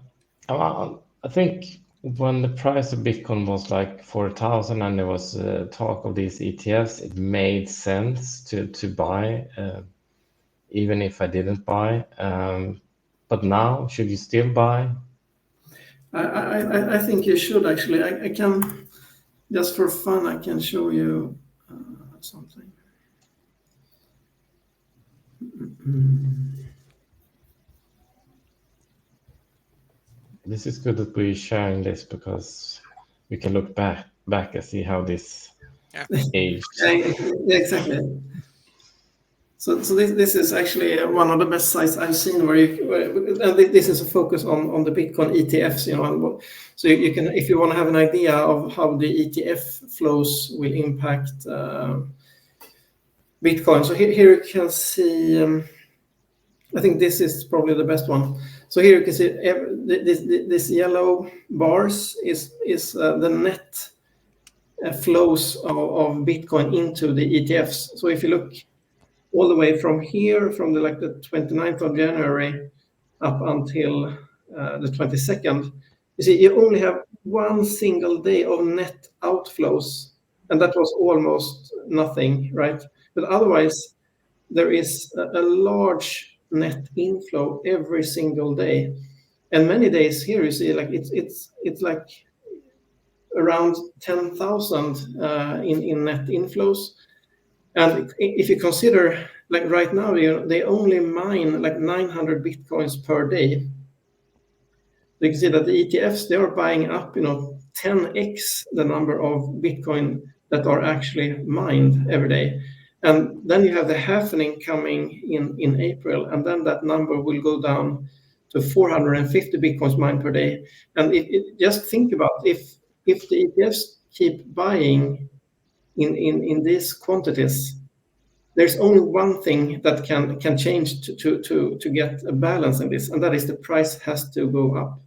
I think when the price of Bitcoin was like 4,000 and there was talk of these ETFs, it made sense to buy, even if I didn't buy. But now, should you still buy? I think you should actually. I can, just for fun, I can show you something. This is good that we're sharing this because we can look back and see how this aged. Yeah, exactly. So this is actually one of the best sites I've seen and this is a focus on the Bitcoin ETFs, and so you can, if you want to have an idea of how the ETF flows will impact Bitcoin. So here you can see, I think this is probably the best one. So here you can see this yellow bars is the net flows of Bitcoin into the ETFs. So if you look all the way from here, from the 29th of January up until the 22nd, you see you only have one single day of net outflows, and that was almost nothing, right? But otherwise, there is a large net inflow every single day, and many days here you see it's like around 10,000 in net inflows. And if you consider, like right now, they only mine like 900 Bitcoins per day. You can see that the ETFs, they are buying up, 10x the number of Bitcoin that are actually mined every day. And then you have the halvening coming in April, and then that number will go down to 450 Bitcoins mined per day. And just think about if the ETFs keep buying in these quantities, there's only one thing that can change to get a balance in this, and that is the price has to go up.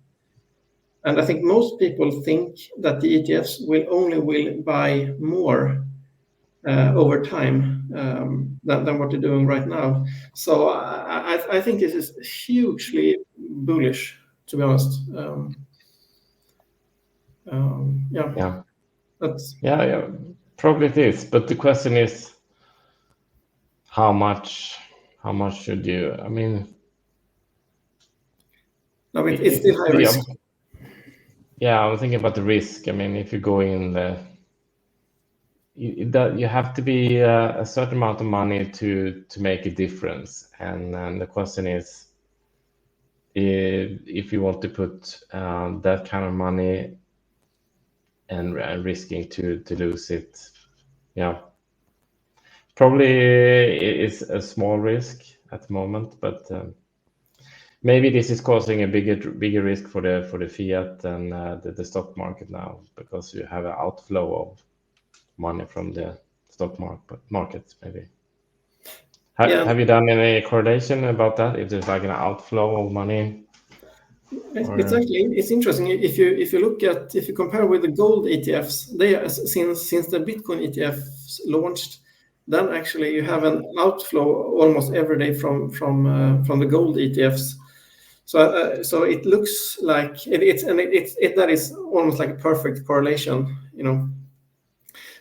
And I think most people think that the ETFs will buy more over time than what they're doing right now. So I think this is hugely bullish, to be honest. Yeah. That's Yeah, probably it is. But the question is, how much should you? I mean, no, it's still high risk. Yeah, I'm thinking about the risk. I mean, if you go in you have to be a certain amount of money to make a difference, and the question is, if you want to put that kind of money and risking to lose it, yeah, probably it's a small risk at the moment, but maybe this is causing a bigger risk for the fiat than the stock market now, because you have an outflow of money from the stock market maybe. Have you done any correlation about that? If there's like an outflow of money? It's interesting if you compare with the gold ETFs. They since the Bitcoin ETFs launched, then actually you have an outflow almost every day from the gold ETFs. So it looks like that is almost like a perfect correlation,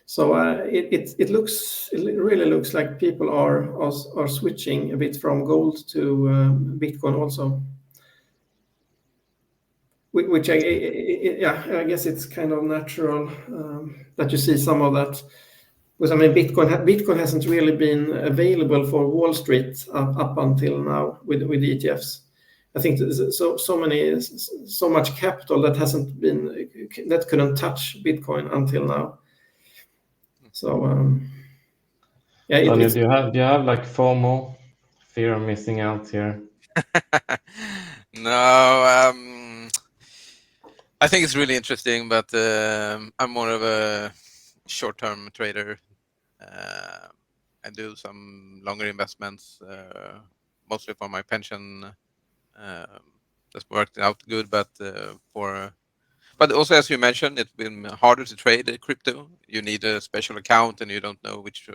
So it really looks like people are switching a bit from gold to Bitcoin also. Which I guess it's kind of natural that you see some of that, because I mean Bitcoin hasn't really been available for Wall Street up until now with the ETFs. I think so much capital that couldn't touch Bitcoin until now. So Daniel, do you have like FOMO, fear of missing out here? No, I think it's really interesting, but I'm more of a short-term trader. I do some longer investments, mostly for my pension. That's worked out good, but also, as you mentioned, it's been harder to trade crypto. You need a special account, and you don't know which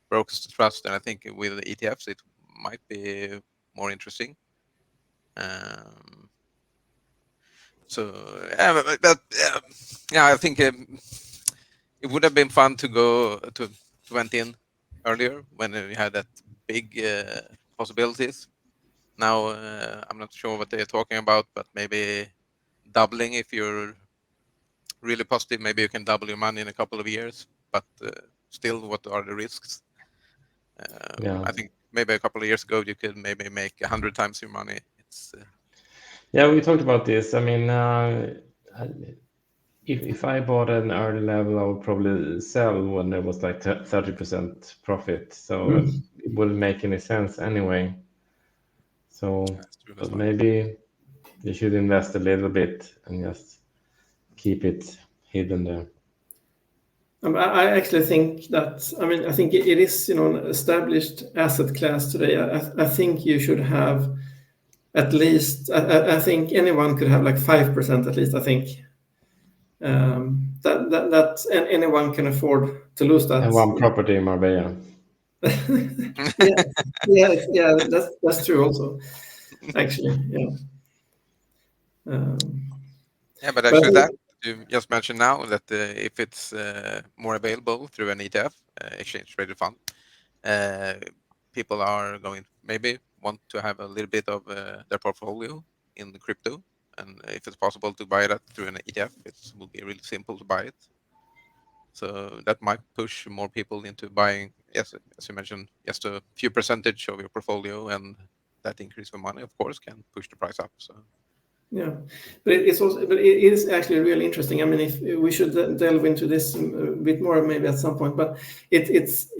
brokers to trust. And I think with ETFs, it might be more interesting. I think it would have been fun to go to went in earlier when we had that big possibilities. Now I'm not sure what they're talking about, but maybe doubling if you're really positive. Maybe you can double your money in a couple of years, but still, what are the risks? Yeah. I think maybe a couple of years ago you could maybe make 100 times your money. It's Yeah, we talked about this. I mean, if I bought an early level, I would probably sell when there was like 30% profit. So it wouldn't make any sense anyway. So, that's true as but well. maybe you should invest a little bit and just keep it hidden there. I actually think that, I mean, I think it is, an established asset class today. I think you should have at least, I think anyone could have like 5% at least, I think. That anyone can afford to lose that. And one property in Marbella. yeah, that's true also, actually, yeah. But actually, that you just mentioned now that if it's more available through an ETF, exchange traded fund, people are going maybe want to have a little bit of their portfolio in the crypto, and if it's possible to buy that through an ETF, it will be really simple to buy it. So that might push more people into buying. Yes, as you mentioned, just a few percentage of your portfolio, and that increase of money, of course, can push the price up. So. Yeah, but it is actually really interesting. I mean, if we should delve into this a bit more maybe at some point, but it's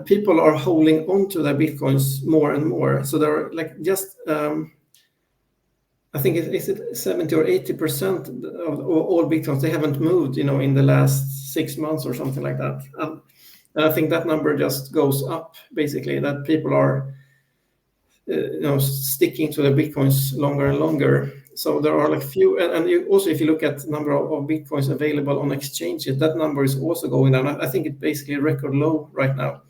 people are holding on to their bitcoins more and more. So there are like just I think is it 70 or 80% of all bitcoins, they haven't moved, in the last 6 months or something like that. And I think that number just goes up, basically, that people are sticking to the bitcoins longer and longer. So there are like few, and also if you look at the number of bitcoins available on exchanges, that number is also going down. I think it's basically record low right now.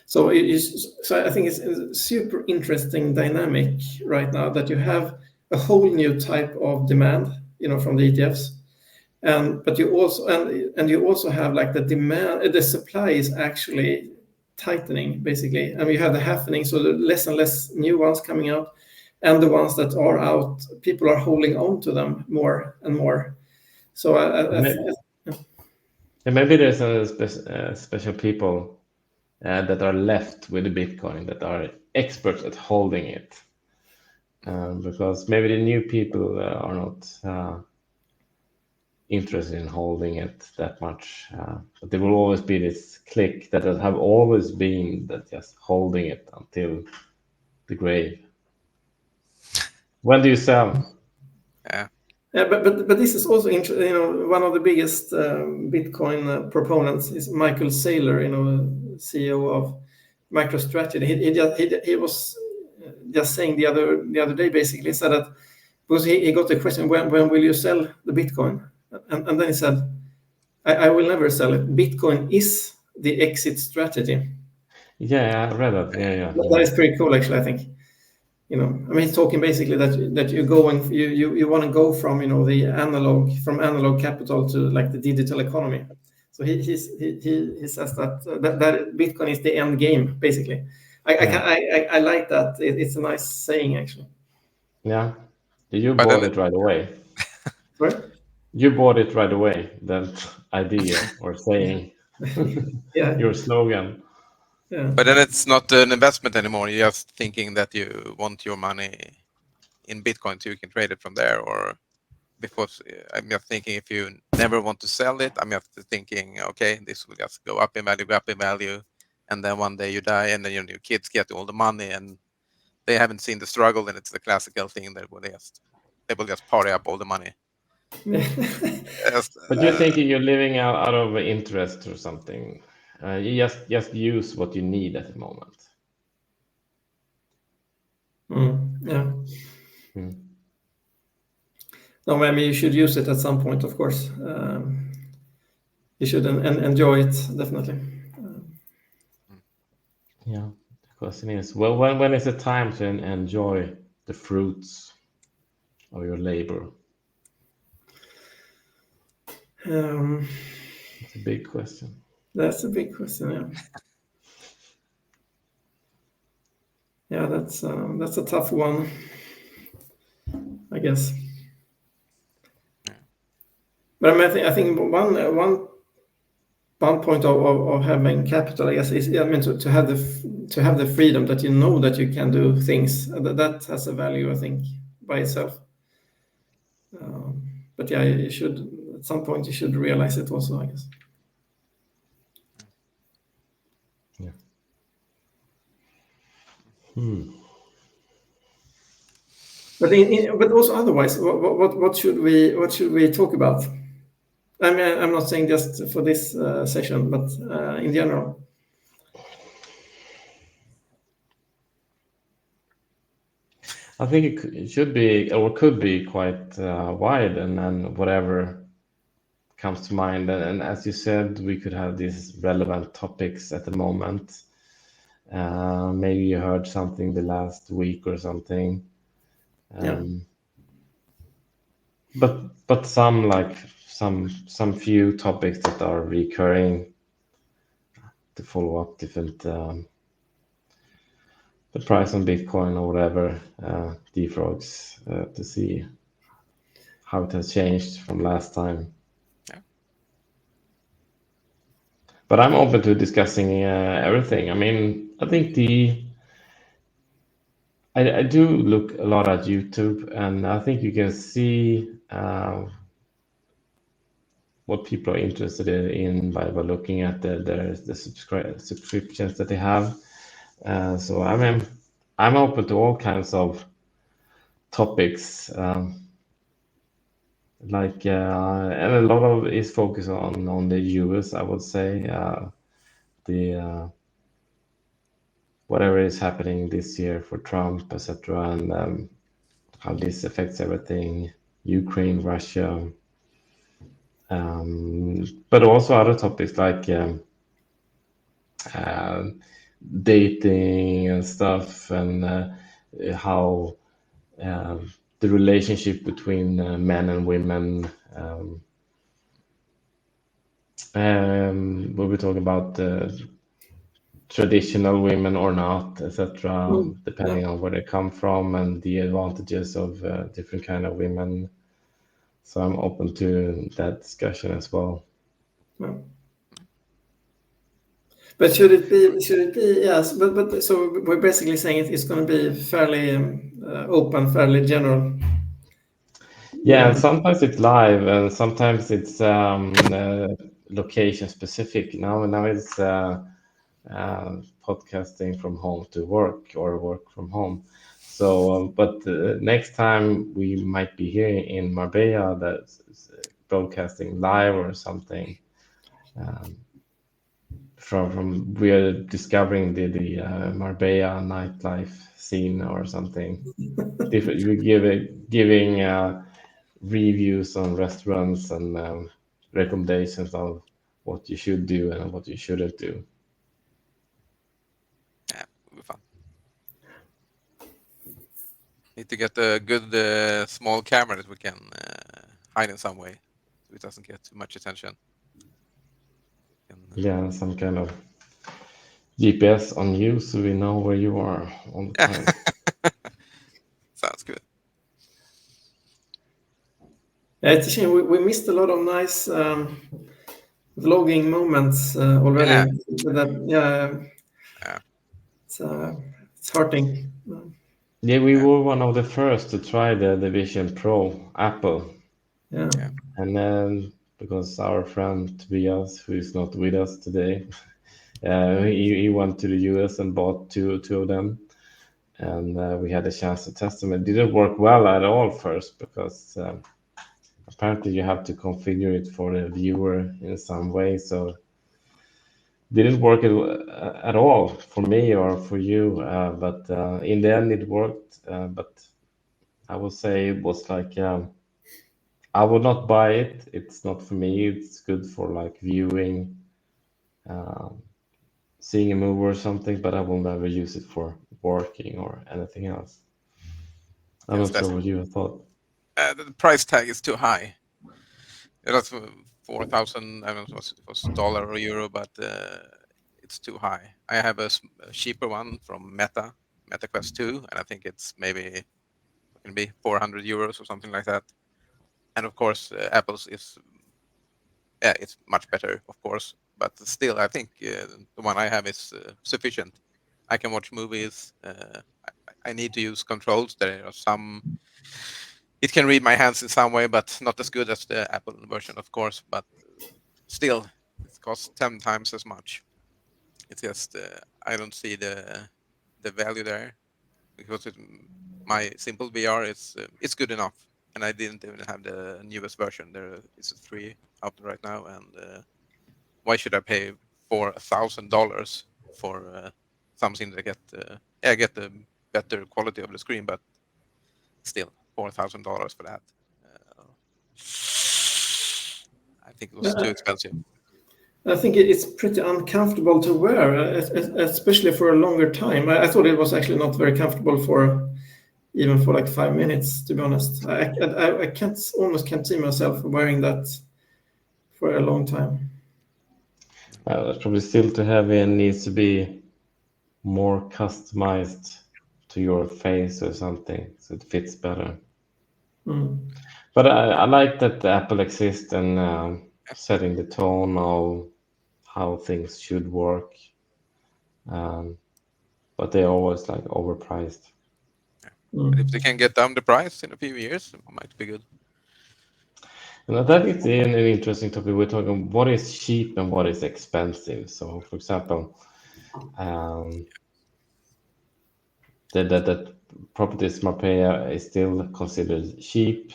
So I think it's a super interesting dynamic right now that you have a whole new type of demand, from the ETFs, but you also have like the demand, the supply is actually tightening, basically. And we have the halvening, so the less and less new ones coming out, and the ones that are out, people are holding on to them more and more. So maybe there's a special people that are left with the Bitcoin that are experts at holding it, because maybe the new people are not interested in holding it that much, but there will always be this clique that have always been that just holding it until the grave. When do you sell? Yeah, but this is also interesting. One of the biggest Bitcoin proponents is Michael Saylor, CEO of MicroStrategy. He was just saying the other day, basically, said that because he got the question, when will you sell the Bitcoin? And then he said, I will never sell it. Bitcoin is the exit strategy. Yeah, I read that. Yeah. That is pretty cool, actually, I think. I mean, he's talking basically that you want to go from the analog capital to like the digital economy. So he says that Bitcoin is the end game, basically. I like that. It's a nice saying, actually. Yeah, you bought it right away. Sorry? You bought it right away. That idea or saying, Yeah. your slogan. Yeah. But then it's not an investment anymore. You're just thinking that you want your money in Bitcoin so you can trade it from there. Or because I'm just thinking if you never want to sell it, I'm just thinking, okay, this will just go up in value. And then one day you die and then your kids get all the money and they haven't seen the struggle. And it's the classical thing that they will just party up all the money. Yes, But you're thinking you're living out of interest or something. You just use what you need at the moment. Yeah. Mm. No, maybe you should use it at some point, of course. You should enjoy it, definitely. Yeah. The question is, well, when is the time to enjoy the fruits of your labor? It's a big question. That's a big question, yeah. Yeah, that's a tough one, I guess. But I mean, I think one point of having capital, I guess, is to have the freedom that you know that you can do things that has a value, I think, by itself. But yeah, you should at some point you should realize it also, I guess. Yeah. But also otherwise, what should we talk about? I mean, I'm not saying just for this session, but in general. I think it should be or could be quite wide, and whatever comes to mind. And as you said, we could have these relevant topics at the moment. Maybe you heard something the last week or something. Yeah. But some few topics that are recurring to follow up different the price on Bitcoin or whatever, defrogs, to see how it has changed from last time. Yeah. But I'm open to discussing everything. I mean, I think I do look a lot at YouTube, and I think you can see what people are interested in by looking at the subscriptions that they have. So I'm open to all kinds of topics. And a lot of is focused on the US, I would say. The whatever is happening this year for Trump, etc., and how this affects everything, Ukraine, Russia, but also other topics like dating and stuff, and how the relationship between men and women. We'll be talking about traditional women or not, etc., depending on where they come from and the advantages of different kind of women. So I'm open to that discussion as well. Yeah. But should it be yes? But so we're basically saying it's going to be fairly open, fairly general. Yeah, sometimes it's live and sometimes it's location specific. Now it's podcasting from home to work or work from home. So, but next time we might be here in Marbella, that's broadcasting live or something. From we are discovering the Marbella nightlife scene or something. Different, we giving reviews on restaurants and recommendations of what you should do and what you shouldn't do. Yeah, it'll be fun. Need to get a good small camera that we can hide in some way, so it doesn't get too much attention. Yeah, some kind of GPS on you, so we know where you are all the time. Sounds good. Yeah, it's a shame we missed a lot of nice vlogging moments already. Yeah. It's hurting. Yeah, we were one of the first to try the Vision Pro, Apple. Yeah. And then because our friend Tobias, who is not with us today, he went to the US and bought two of them. And we had a chance to test them. It didn't work well at all first because apparently you have to configure it for the viewer in some way. So didn't work at all for me or for you, but in the end it worked. But I would say it was like I would not buy it. It's not for me. It's good for like viewing, seeing a movie or something, but I will never use it for working or anything else. I'm Yes, not that's sure what you thought. the price tag is too high. That's 4,000. I don't know if it was dollar or euro, but it's too high. I have a cheaper one from Meta Quest 2, and I think it's maybe can be 400 euros or something like that. And of course, Apple's is it's much better, of course, but still, I think the one I have is sufficient. I can watch movies. I need to use controls. There are some. It can read my hands in some way, but not as good as the Apple version, of course. But still, it costs 10 times as much. It's just I don't see the value there because my simple VR is it's good enough, and I didn't even have the newest version. There is a 3 out right now, and why should I pay $4,000 for something that get the better quality of the screen, but still $4,000 for that. I think it was too expensive. I think it's pretty uncomfortable to wear, especially for a longer time. I thought it was actually not very comfortable for even for like 5 minutes, to be honest. I almost can't see myself wearing that for a long time. It's probably still too heavy and needs to be more customized to your face or something, so it fits better. But I like that Apple exists and setting the tone of how things should work. But they're always like overpriced. But if they can get down the price in a few years, it might be good. And I think it's an interesting topic. We're talking what is cheap and what is expensive. So, for example, that properties Mapei is still considered cheap.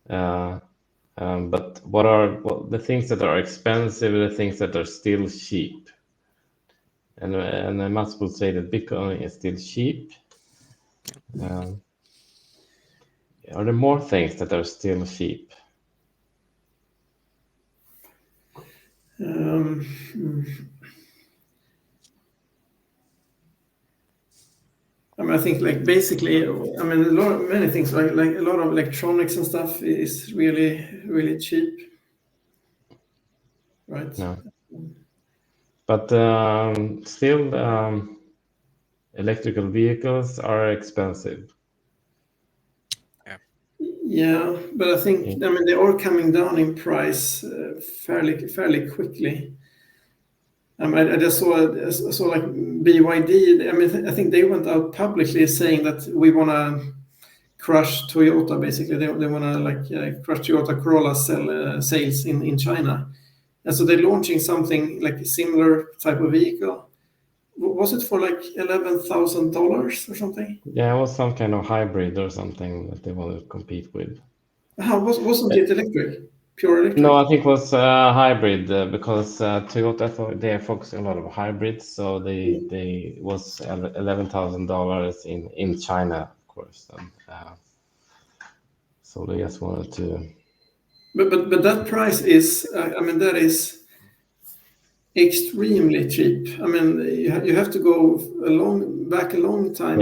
But what are the things that are expensive and the things that are still cheap? And I must would say that Bitcoin is still cheap. Are there more things that are still cheap? I mean, I think like basically, I mean, many things like a lot of electronics and stuff is really cheap, right? No. But still, electrical vehicles are expensive. Yeah, but I think I mean they are coming down in price fairly quickly. I just saw like BYD. I mean, I think they went out publicly saying that we want to crush Toyota. Basically, they want to like crush Toyota Corolla sales in China, and so they're launching something like a similar type of vehicle. Was it for like $11,000 or something? Yeah, it was some kind of hybrid or something that they wanted to compete with. Wasn't it electric? Pure electric? No, I think it was hybrid because Toyota they are focusing a lot of hybrids, so they was $11,000 in China, of course. And, so they just wanted to. But that price is, I mean, that is extremely cheap. I mean, you have to go back a long time,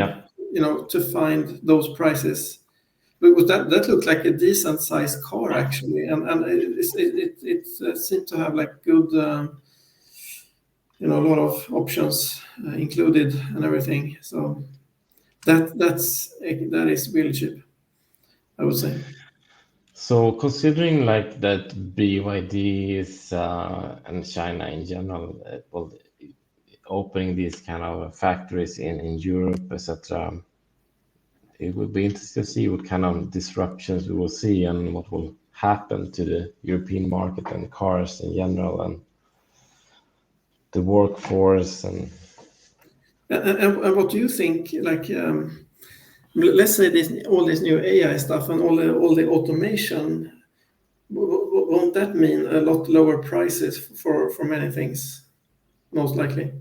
you know, to find those prices. Because that looked like a decent sized car actually, and it seemed to have like good, you know, a lot of options included and everything. So that is really cheap, I would say. So considering like that BYD is and China in general, well, opening these kind of factories in Europe, etc. It will be interesting to see what kind of disruptions we will see and what will happen to the European market and cars in general and the workforce and what do you think? Like, let's say all this new AI stuff and all the automation. won't that mean a lot lower prices for many things, most likely?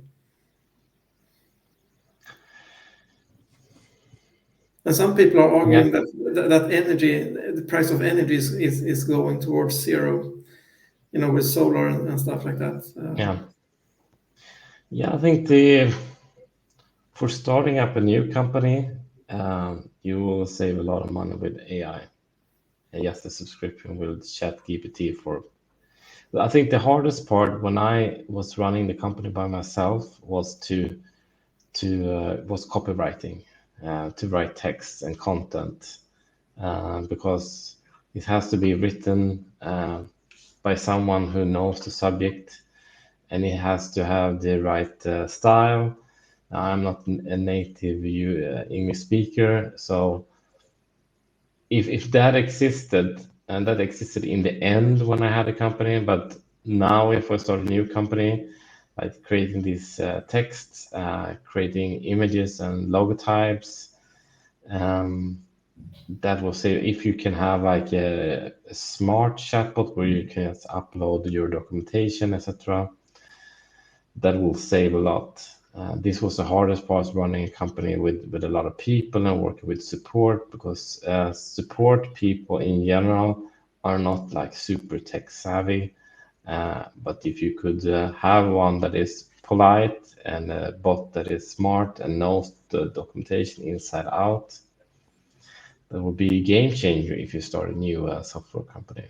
And some people are arguing that energy, the price of energy is going towards zero, with solar and stuff like that. Yeah, I think for starting up a new company, you will save a lot of money with AI. And yes, the subscription with ChatGPT I think the hardest part when I was running the company by myself was was copywriting, to write text and content, because it has to be written by someone who knows the subject, and it has to have the right style. I'm not a native English speaker, so if that existed, and that existed in the end when I had a company, but now if I start a new company, like creating these texts, creating images and logotypes, that will say if you can have like a smart chatbot where you can just upload your documentation, etc., that will save a lot. This was the hardest part, running a company with a lot of people and working with support, because support people in general are not like super tech savvy. But if you could have one that is polite and a bot that is smart and knows the documentation inside out, that would be a game changer if you start a new software company.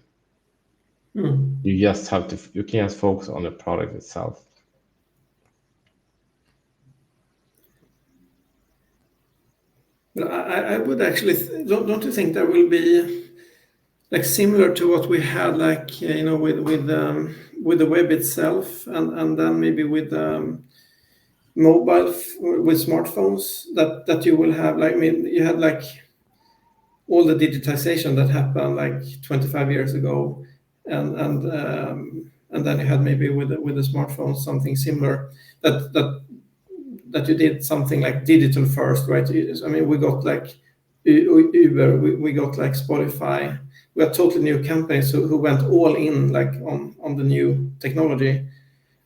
You just you can just focus on the product itself. But I would actually, don't you think there will be like similar to what we had, like with the web itself, and then maybe with mobile with smartphones, that you will have, like, I mean, you had like all the digitization that happened like 25 years ago, and then you had maybe with the smartphones something similar, that you did something like digital first, right? I mean, we got like Uber, we got like Spotify. We are totally new companies who went all in like on the new technology.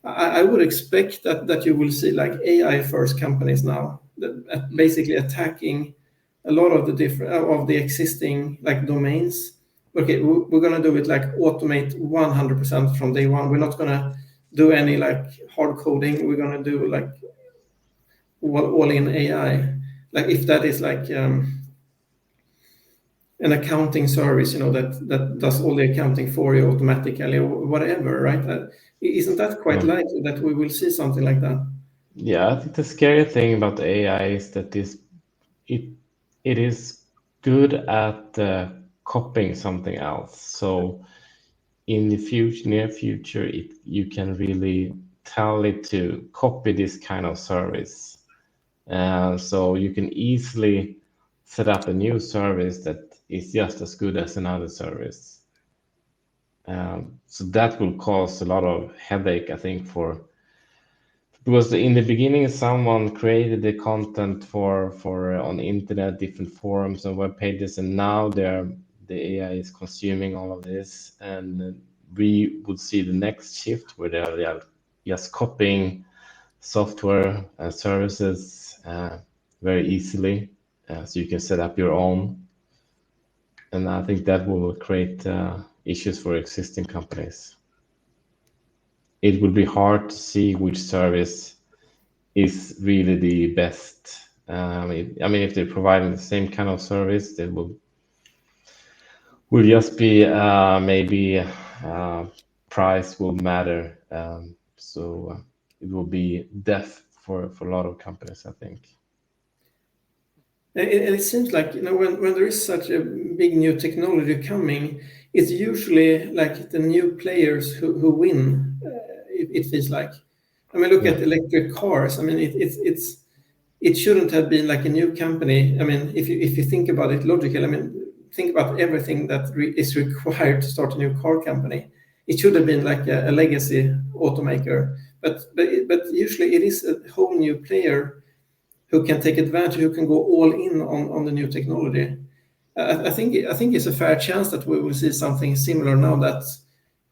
I would expect that you will see like AI first companies now that basically attacking a lot of the different of the existing like domains. Okay, we're gonna do it like automate 100% from day one. We're not gonna do any like hard coding. We're gonna do like all in AI. Like if that is like an accounting service, that does all the accounting for you automatically or whatever, right? Isn't that quite likely that we will see something like that? Yeah, I think the scary thing about the AI is that it is good at copying something else. So in the near future, you can really tell it to copy this kind of service. So you can easily set up a new service that is just as good as another service. So that will cause a lot of headache, I think, because in the beginning someone created the content for on the internet, different forums and web pages, and now the AI is consuming all of this, and we would see the next shift where they are just copying software and services very easily, so you can set up your own, and I think that will create issues for existing companies. It will be hard to see which service is really the best. I mean, if they're providing the same kind of service, they will just be maybe price will matter. So it will be death for a lot of companies, I think. And it seems like when there is such a big new technology coming, it's usually like the new players who win. It feels like. I mean, look at electric cars. I mean, it shouldn't have been like a new company. I mean, if you think about it logically, I mean, think about everything that is required to start a new car company. It should have been like a legacy automaker, but usually it is a whole new player who can take advantage, who can go all in on the new technology. I think it's a fair chance that we will see something similar now, that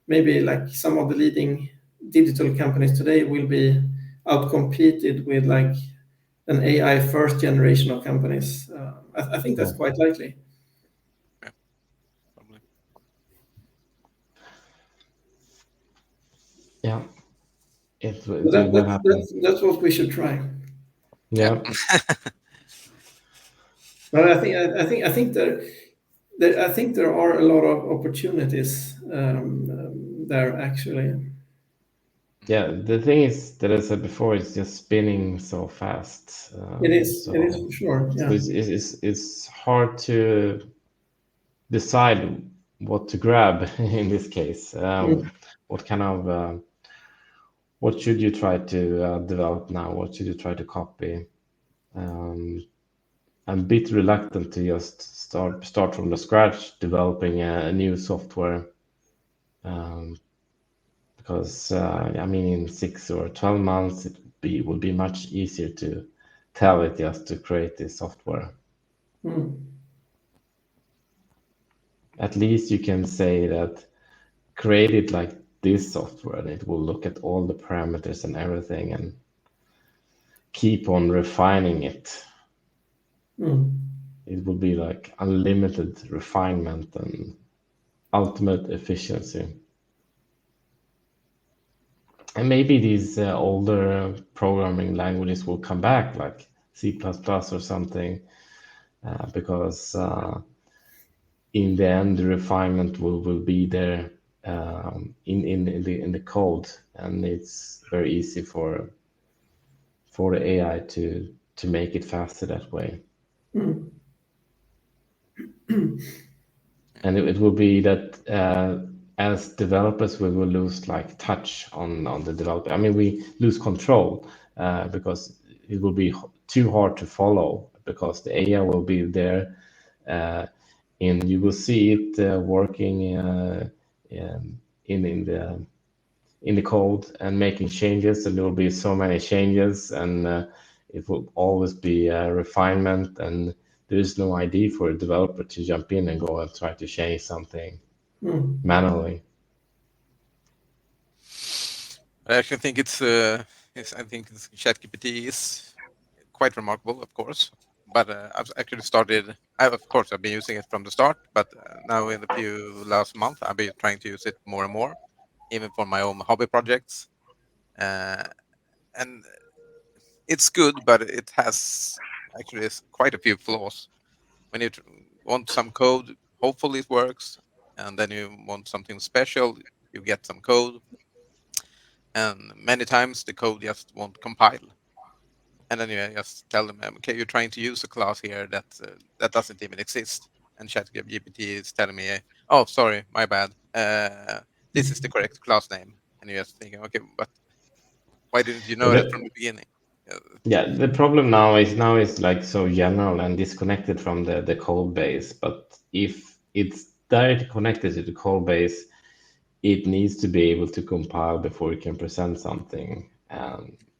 maybe like some of the leading digital companies today will be outcompeted with like an AI first generation of companies. I think that's quite likely. Probably. Yeah, it So will happen. that's what we should try. Yeah. But I think there are a lot of opportunities there actually. Yeah, the thing is that I said before, it's just spinning so fast. It is for sure. So Yeah. it's hard to decide what to grab in this case. What kind of what should you try to develop now? What should you try to copy? I'm a bit reluctant to just start from the scratch developing a new software. Because I mean, in 6 or 12 months, it would be much easier to tell it just to create this software. At least you can say that create it like this software, and it will look at all the parameters and everything and keep on refining it. It will be like unlimited refinement and ultimate efficiency. And maybe these older programming languages will come back, like C++ or something, because in the end, the refinement will be there in the code, and it's very easy for the AI to make it faster that way. And it will be that as developers, we will lose like touch on the developer. I mean, we lose control because it will be too hard to follow because the AI will be there, and you will see it working in the code and making changes, and there will be so many changes, and it will always be refinement, and there is no idea for a developer to jump in and go and try to change something manually. I actually think I think ChatGPT is quite remarkable, of course. But I've actually started. Of course, I've been using it from the start. But now, in the last month, I've been trying to use it more and more, even for my own hobby projects. And it's good, but it has actually quite a few flaws. When you want some code, hopefully it works, and then you want something special, you get some code, and many times the code just won't compile. And then you just tell them, okay, you're trying to use a class here that doesn't even exist. And ChatGPT is telling me, oh, sorry, my bad. This is the correct class name. And you're just thinking, okay, but why didn't you know that from the beginning? Yeah, the problem now is like so general and disconnected from the code base. But if it's directly connected to the code base, it needs to be able to compile before it can present something.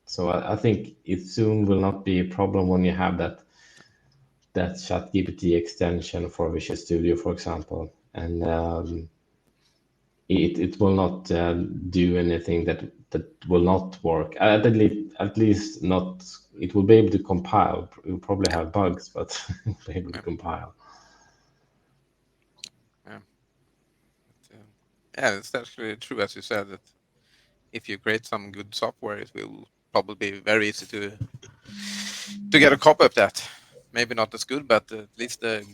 So I think it soon will not be a problem when you have that ChatGPT extension for Visual Studio, for example, and it will not do anything that will not work. At least not. It will be able to compile. It will probably have bugs, but it will be able to compile. Yeah, it's actually true, as you said, that if you create some good software, it will probably be very easy to get a copy of that. Maybe not as good, but at least a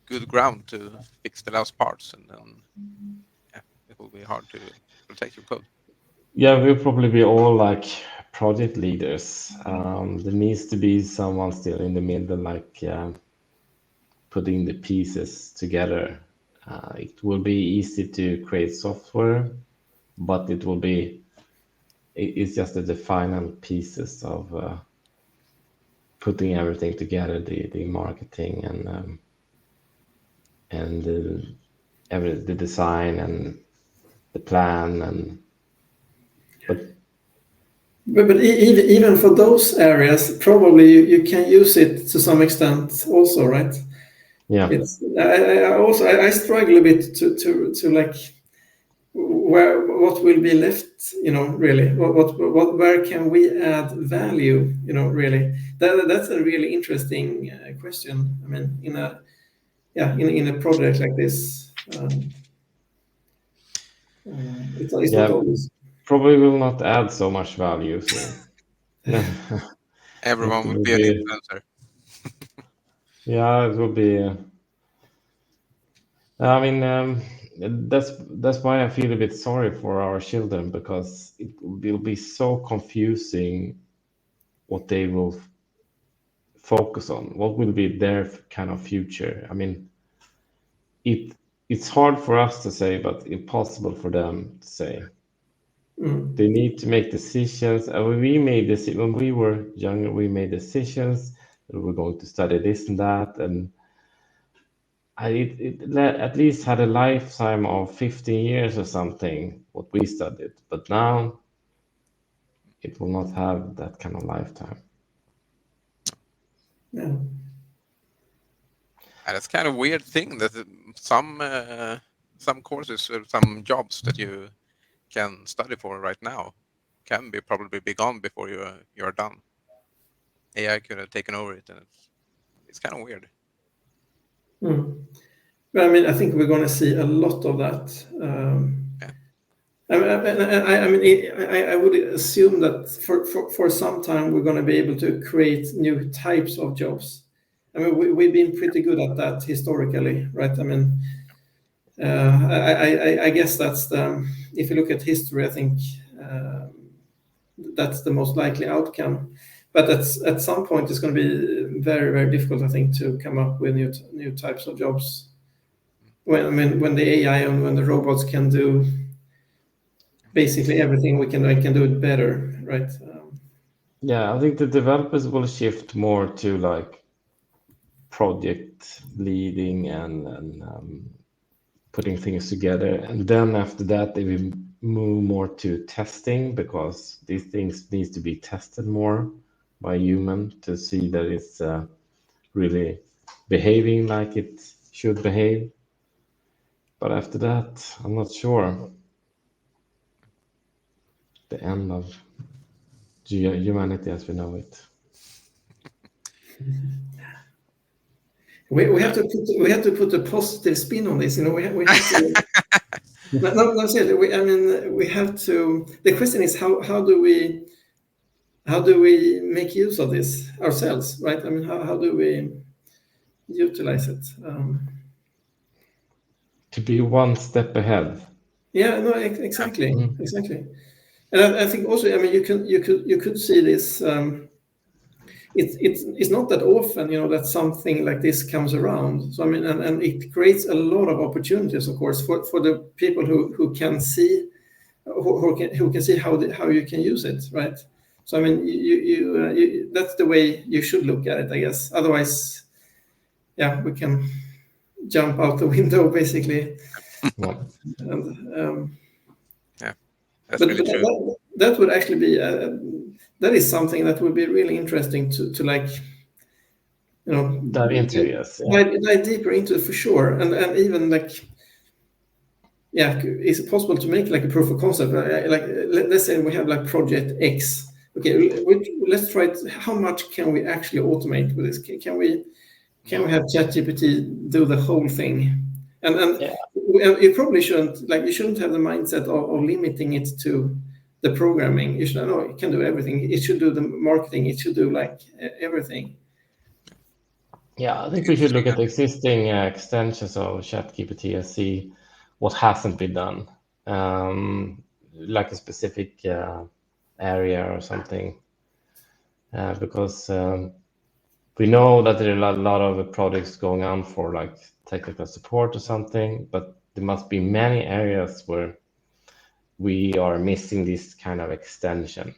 good ground to fix the last parts, and then it will be hard to protect your code. Yeah, we'll probably be all like project leaders. There needs to be someone still in the middle, like putting the pieces together. It will be easy to create software, but it's just the final pieces of putting everything together, the marketing and the design and the plan But even for those areas, probably you can use it to some extent also, right? Yeah. I struggle a bit to like what will be left, really? Where can we add value, really? That's a really interesting question. I mean, in a project like this, it's not always. Probably will not add so much value. So. Everyone It will be an influencer. Yeah, it will be. I mean, that's why I feel a bit sorry for our children, because it will be so confusing what they will focus on. What will be their kind of future? I mean, it's hard for us to say, but impossible for them to say. They need to make decisions. When we were younger, we made decisions that we were going to study this and that, and it at least had a lifetime of 15 years or something, what we studied. But now it will not have that kind of lifetime. Yeah. And it's kind of weird thing that some courses or some jobs that you can study for right now can probably be gone before you're done. AI could have taken over it, and it's kind of weird. But I mean, I think we're going to see a lot of that. I would assume that for some time we're going to be able to create new types of jobs. I mean, we've been pretty good at that historically, right? I mean, I guess that's if you look at history, I think that's the most likely outcome. But at some point, it's going to be very, very difficult, I think, to come up with new types of jobs. When the AI and when the robots can do basically everything, we can do it better, right? Yeah, I think the developers will shift more to like project leading and putting things together, and then after that they will move more to testing, because these things needs to be tested more by human to see that it's really behaving like it should behave. But after that, I'm not sure. The end of humanity as we know it. We have to put a positive spin on this. We have to. No, seriously. I mean, we have to. The question is how do we make use of this ourselves, right? I mean, how do we utilize it? To be one step ahead. Yeah, no, exactly. And I think also, I mean, you could see this. It's not that often, that something like this comes around. So I mean, and it creates a lot of opportunities, of course, for the people who can see who can see how you can use it, right? So I mean, you that's the way you should look at it, I guess. Otherwise, yeah, we can jump out the window basically. Yeah. And, that's really true. That would actually be that is something that would be really interesting to like, dive into, yes. Dive deeper into it for sure, and even like, yeah, is it possible to make like a proof of concept? Like let's say we have like project X. Okay, let's try it. How much can we actually automate with this? Can we have ChatGPT do the whole thing? And yeah. You probably shouldn't have the mindset of limiting it to the programming. You should know it can do everything. It should do the marketing. It should do like everything. Yeah, I think we should look at the existing extensions of ChatGPT and see what hasn't been done, like a specific area or something, because we know that there are a lot of projects going on for like technical support or something, but there must be many areas where we are missing this kind of extension.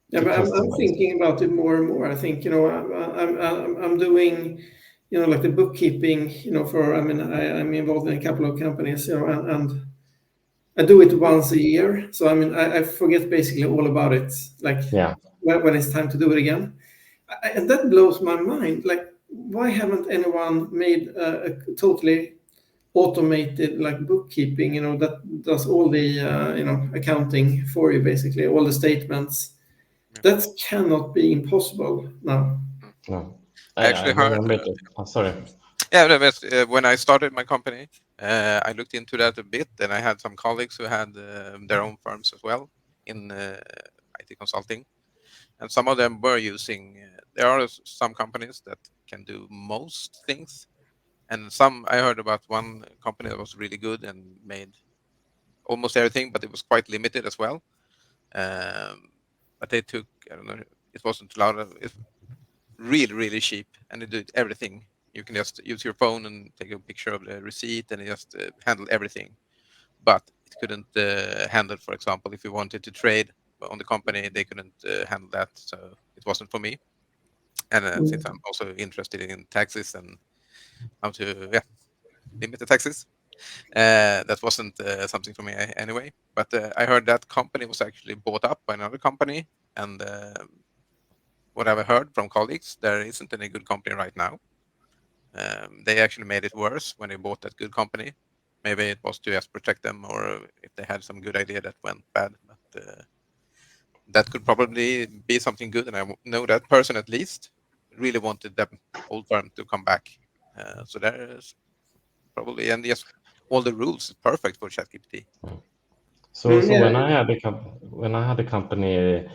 Yeah, but I'm thinking about it more and more. I think I'm doing like the bookkeeping I'm involved in a couple of companies and I do it once a year. So I mean I forget basically all about it. Like when it's time to do it again, and that blows my mind. Like why haven't anyone made a totally automated like bookkeeping, that does all the accounting for you, basically all the statements. That cannot be impossible now. No. I actually heard. remember it. Oh, sorry. Yeah, when I started my company, I looked into that a bit, and I had some colleagues who had their own firms as well in IT consulting, and some of them were using. There are some companies that can do most things, and some I heard about one company that was really good and made almost everything, but it was quite limited as well. But they took, I don't know, it wasn't loud. It's really cheap, and it did everything. You can just use your phone and take a picture of the receipt, and it just handle everything. But it couldn't handle, for example, if you wanted to trade on the company, they couldn't handle that. So it wasn't for me. And since I'm also interested in taxes and how to limit the taxes, that wasn't something for me anyway. But I heard that company was actually bought up by another company, and what I've heard from colleagues, there isn't any good company right now. They actually made it worse when they bought that good company. Maybe it was to just protect them, or if they had some good idea that went bad. But that could probably be something good, and I know that person at least really wanted that old firm to come back. So there's probably, and yes, all the rules is perfect for ChatGPT. So when I had a company,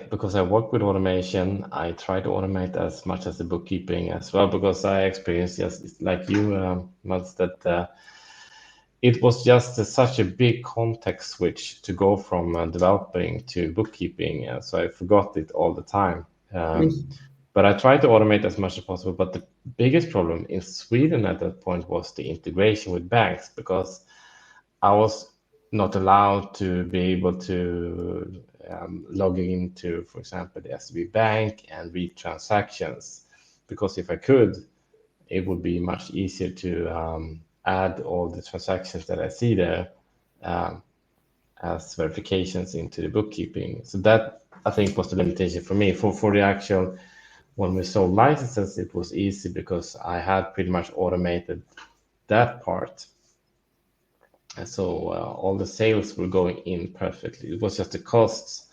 because I work with automation, I try to automate as much as the bookkeeping as well, because I experienced just like you, Mads, that it was just such a big context switch to go from developing to bookkeeping. So I forgot it all the time. But I tried to automate as much as possible. But the biggest problem in Sweden at that point was the integration with banks, because I was not allowed to be able to log into, for example, the SEB Bank and read transactions. Because if I could, it would be much easier to add all the transactions that I see there as verifications into the bookkeeping. So that, I think, was the limitation for me. For the actual, when we sold licenses, it was easy because I had pretty much automated that part. And so all the sales were going in perfectly. It was just the costs.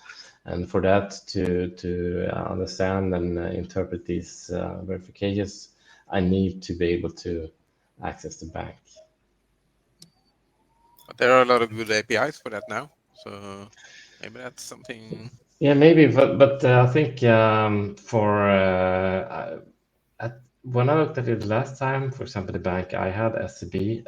And for that to understand and interpret these verifications, I need to be able to access the bank. But there are a lot of good APIs for that now. So maybe that's something. Yeah, maybe, but I think when I looked at it last time, for example, the bank I had, SEB,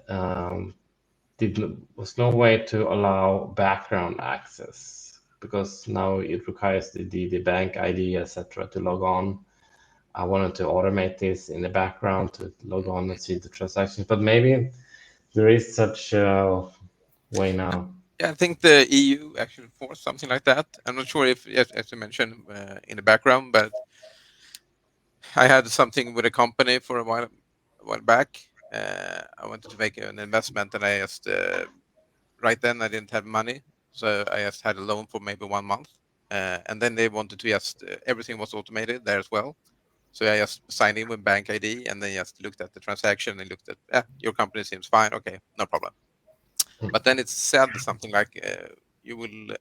was no way to allow background access, because now it requires the bank ID, etc., to log on. I wanted to automate this in the background to log on and see the transactions, but maybe there is such a way now. Yeah, I think the EU actually forced something like that. I'm not sure if, as you mentioned in the background, but I had something with a company for a while back. I wanted to make an investment, and I just right then I didn't have money, so I just had a loan for maybe 1 month, and then they wanted to just everything was automated there as well. So I just signed in with bank ID, and then just looked at the transaction and looked at your company seems fine, okay, no problem. But then it said something like you will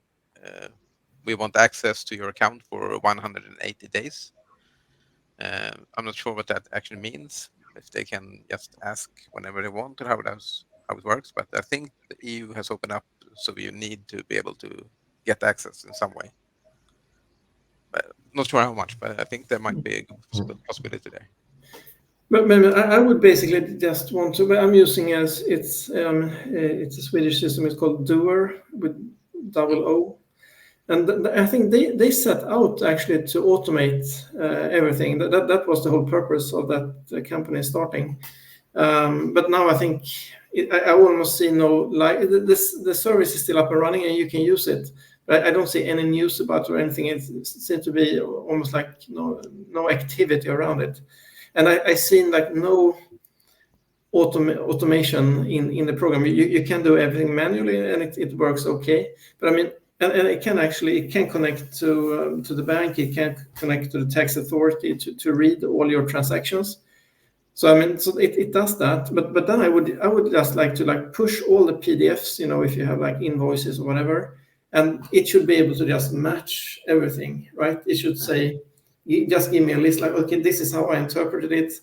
we want access to your account for 180 days. I'm not sure what that actually means, if they can just ask whenever they want, or how it works. But I think the EU has opened up, so you need to be able to get access in some way. But not sure how much, but I think there might be a good possibility there. But I would basically just want to. I'm using it's a Swedish system. It's called Duer with double O, and I think they set out actually to automate everything. That was the whole purpose of that company starting. But now I think I almost see no the service is still up and running and you can use it. But I don't see any news about it or anything. It seems to be almost like no activity around it. And I seen like no automation in the program. You can do everything manually and it works okay. But I mean, and it can connect to the bank. It can connect to the tax authority to read all your transactions. So I mean, so it does that, but then I would just like to like push all the PDFs, you know, if you have like invoices or whatever, and it should be able to just match everything, right? It should say, just give me a list, like, okay, this is how I interpreted it.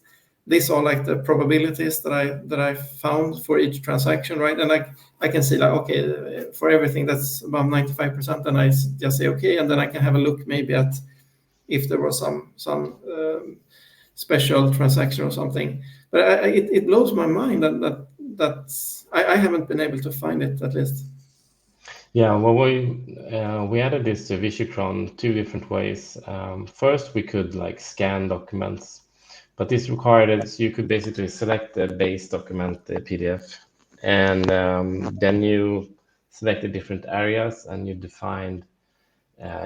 These are like the probabilities that I found for each transaction, right? And I can see like, okay, for everything that's above 95%, then I just say okay, and then I can have a look maybe at if there was some special transaction or something. But it blows my mind that I haven't been able to find it, at least. Yeah, well, we added this to Visicron 2 different ways. First, we could like scan documents, but this required it, so you could basically select the base document, the PDF, and then you select the different areas and you defined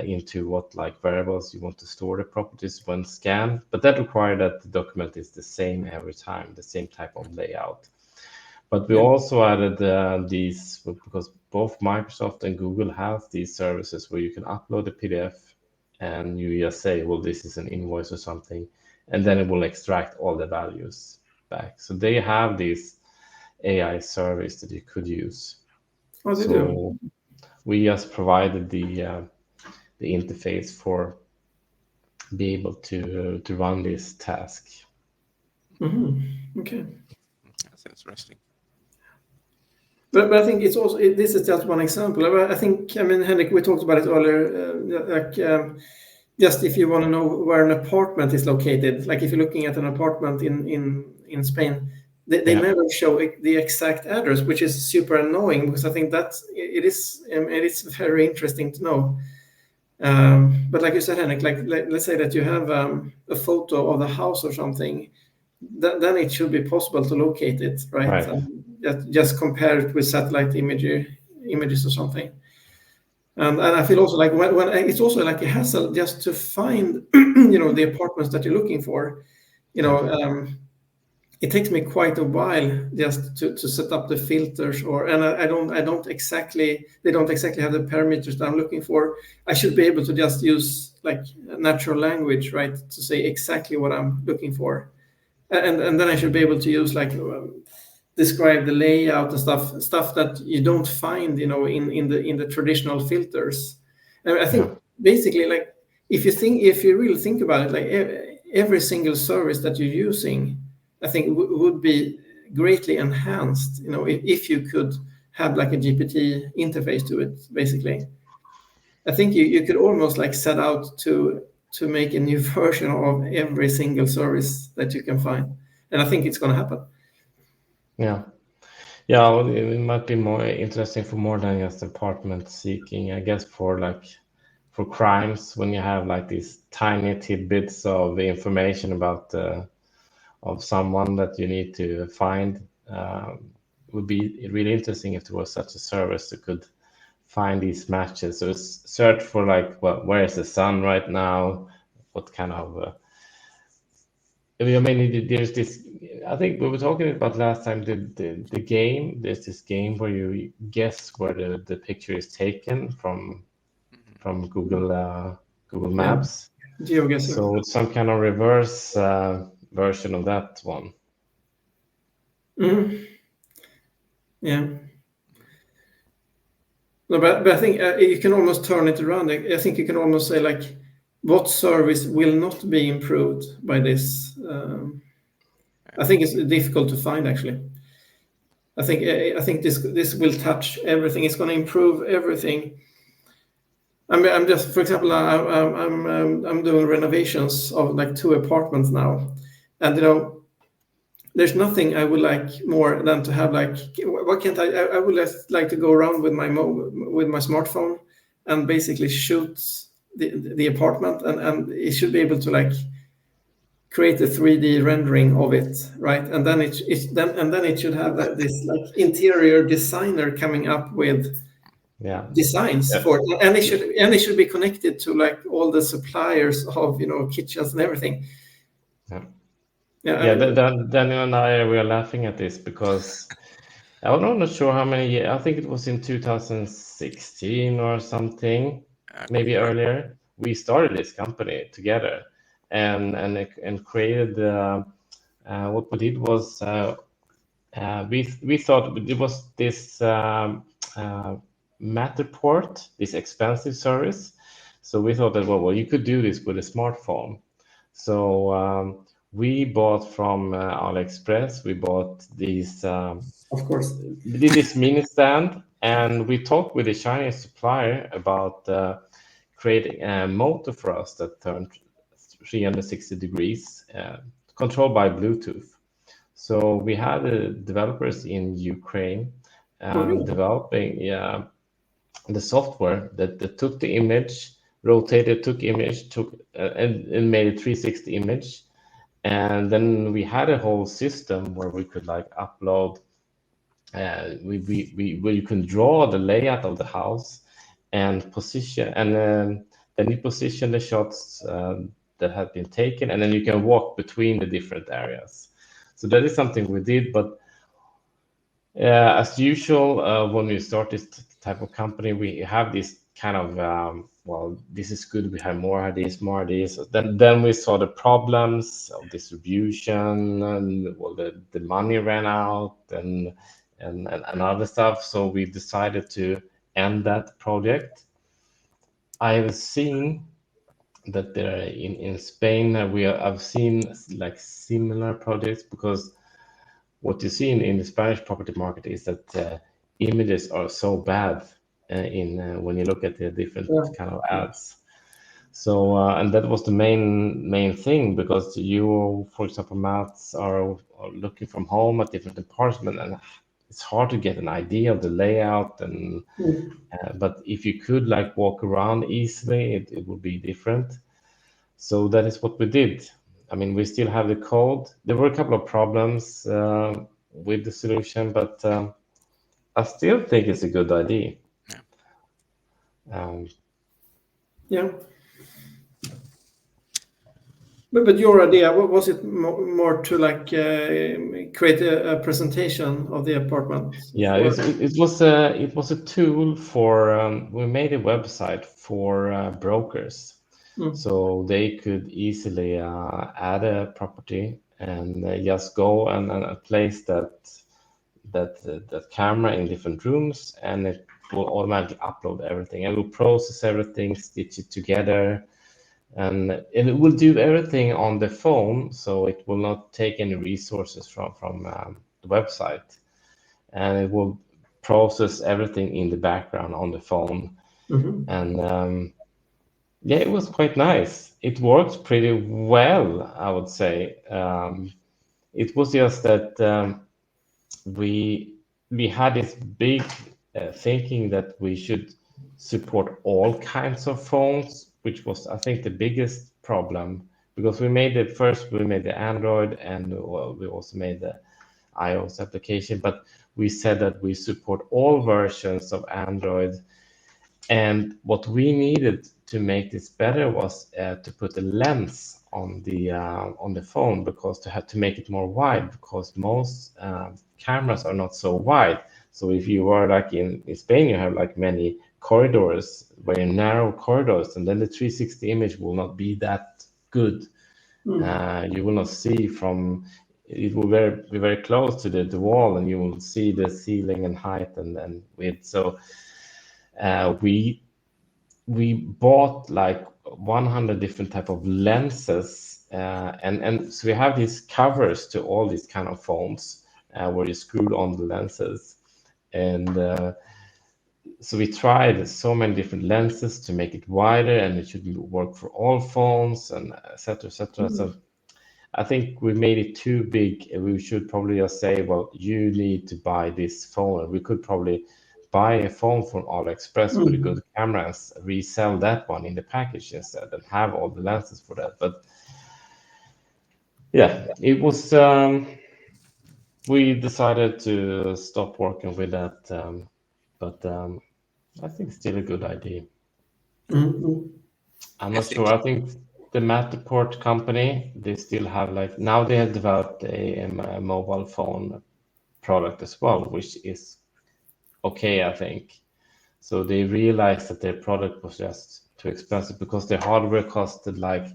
into what like variables you want to store the properties when scanned. But that required that the document is the same every time, the same type of layout. But we also added these, because both Microsoft and Google have these services where you can upload a PDF and you just say, well, this is an invoice or something, and then it will extract all the values back. So they have this AI service that you could use. Oh, they do. We just provided the interface for be able to run this task. Okay. That's interesting. But I think it's also, this is just one example. I think, I mean, Henrik, we talked about it earlier, just if you want to know where an apartment is located, like if you're looking at an apartment in Spain, they never show the exact address, which is super annoying, because I think it is very interesting to know. But like you said, Henrik, like let's say that you have a photo of the house or something, then it should be possible to locate it, right? Just compare it with satellite images or something. And I feel also like when it's also like a hassle just to find, you know, the apartments that you're looking for. You know, it takes me quite a while just to set up the filters, and they don't exactly have the parameters that I'm looking for. I should be able to just use like natural language, right, to say exactly what I'm looking for. And then I should be able to use like describe the layout and stuff that you don't find, you know, in the traditional filters. And I think basically, like if you really think about it, like every single service that you're using, I think would be greatly enhanced, you know, if you could have like a GPT interface to it. Basically, I think you could almost like set out to make a new version of every single service that you can find. And I think it's going to happen. Yeah. Well, it might be more interesting for more than just apartment seeking. I guess for crimes, when you have like these tiny tidbits of information about of someone that you need to find, would be really interesting if there was such a service that could find these matches. So it's search for like, well, where is the sun right now? What kind of I mean, there's this. I think we were talking about last time. The game. There's this game where you guess where the picture is taken from Google Maps. GeoGuessr. So it's some kind of reverse version of that one. Yeah. No, but I think you can almost turn it around. I think you can almost say like, what service will not be improved by this? I think it's difficult to find, actually. I think this will touch everything. It's going to improve everything. I'm just, for example, I'm doing renovations of like 2 apartments now, and you know, there's nothing I would like more than to have like, what can't I would just like to go around with my smartphone and basically shoot the apartment, and it should be able to like create a 3D rendering of it, right? And then it should have this like interior designer coming up with designs for it, and it should be connected to like all the suppliers of, you know, kitchens and everything. Daniel and I were laughing at this because I'm not sure how many years. I think it was in 2016 or something, maybe earlier. We started this company together and created what we did was we thought it was this Matterport, this expensive service. So we thought that well you could do this with a smartphone. So we bought from AliExpress. We bought these. Of course. We did this mini stand, and we talked with the Chinese supplier about creating a motor for us that turned 360 degrees, controlled by Bluetooth. So we had developers in Ukraine really? developing the software that took the image, rotated, took image, and made a 360 image. And then we had a whole system where we could like upload, where you can draw the layout of the house and position, and then you position the shots that have been taken, and then you can walk between the different areas. So that is something we did, but as usual, when we start this type of company, we have this kind of well, this is good. We have more ideas, more ideas. Then we saw the problems of distribution, and well, the money ran out, and other stuff. So we decided to end that project. I have seen that there in Spain I've seen like similar projects, because what you see in the Spanish property market is that images are so bad when you look at the different kind of ads. So and that was the main thing, because you, for example, Mats, are looking from home at different apartments, and it's hard to get an idea of the layout. And but if you could like walk around easily, it would be different. So that is what we did. I mean, we still have the code. There were a couple of problems with the solution, but I still think it's a good idea. Yeah. But your idea, was it more to like create a presentation of the apartment? Yeah, it was a tool for we made a website for brokers, so they could easily add a property and just go and place that camera in different rooms, and it will automatically upload everything. It will process everything, stitch it together, and it will do everything on the phone, so it will not take any resources from the website, and it will process everything in the background on the phone. And yeah, it was quite nice. It worked pretty well, I would say. It was just that we had this big thinking that we should support all kinds of phones, which was, I think, the biggest problem, because we made the Android, and we also made the iOS application, but we said that we support all versions of Android. And what we needed to make this better was to put a lens on the phone, because to make it more wide, because most cameras are not so wide. So if you are like in Spain, you have like many corridors, very narrow corridors, and then the 360 image will not be that good. You will not see from it will be very close to the wall, and you will see the ceiling and height and width. So we bought like 100 different type of lenses, and so we have these covers to all these kind of phones where you screw on the lenses, and so we tried so many different lenses to make it wider, and it should work for all phones, and etc. So I think we made it too big. We should probably just say, well, you need to buy this phone. We could probably buy a phone from AliExpress with a good camera and resell that one in the package instead, and have all the lenses for that. But yeah, it was. We decided to stop working with that, but I think it's still a good idea. I'm not sure. I think the Matterport company, they still have like, now they have developed a mobile phone product as well, which is okay, I think. So they realized that their product was just too expensive, because their hardware costed like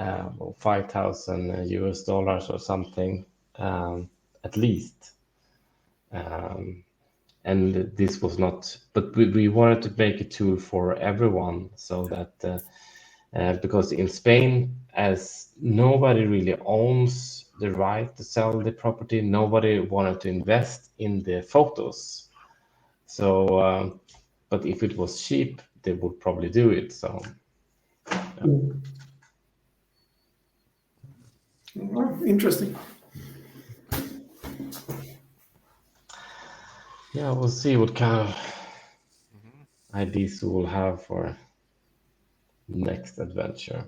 $5,000 US or something, at least. And this was not, but we wanted to make a tool for everyone, so that because in Spain, as nobody really owns the right to sell the property, nobody wanted to invest in the photos. So, but if it was cheap, they would probably do it. So Oh, interesting. yeah, we'll see what kind of ideas we will have for next adventure.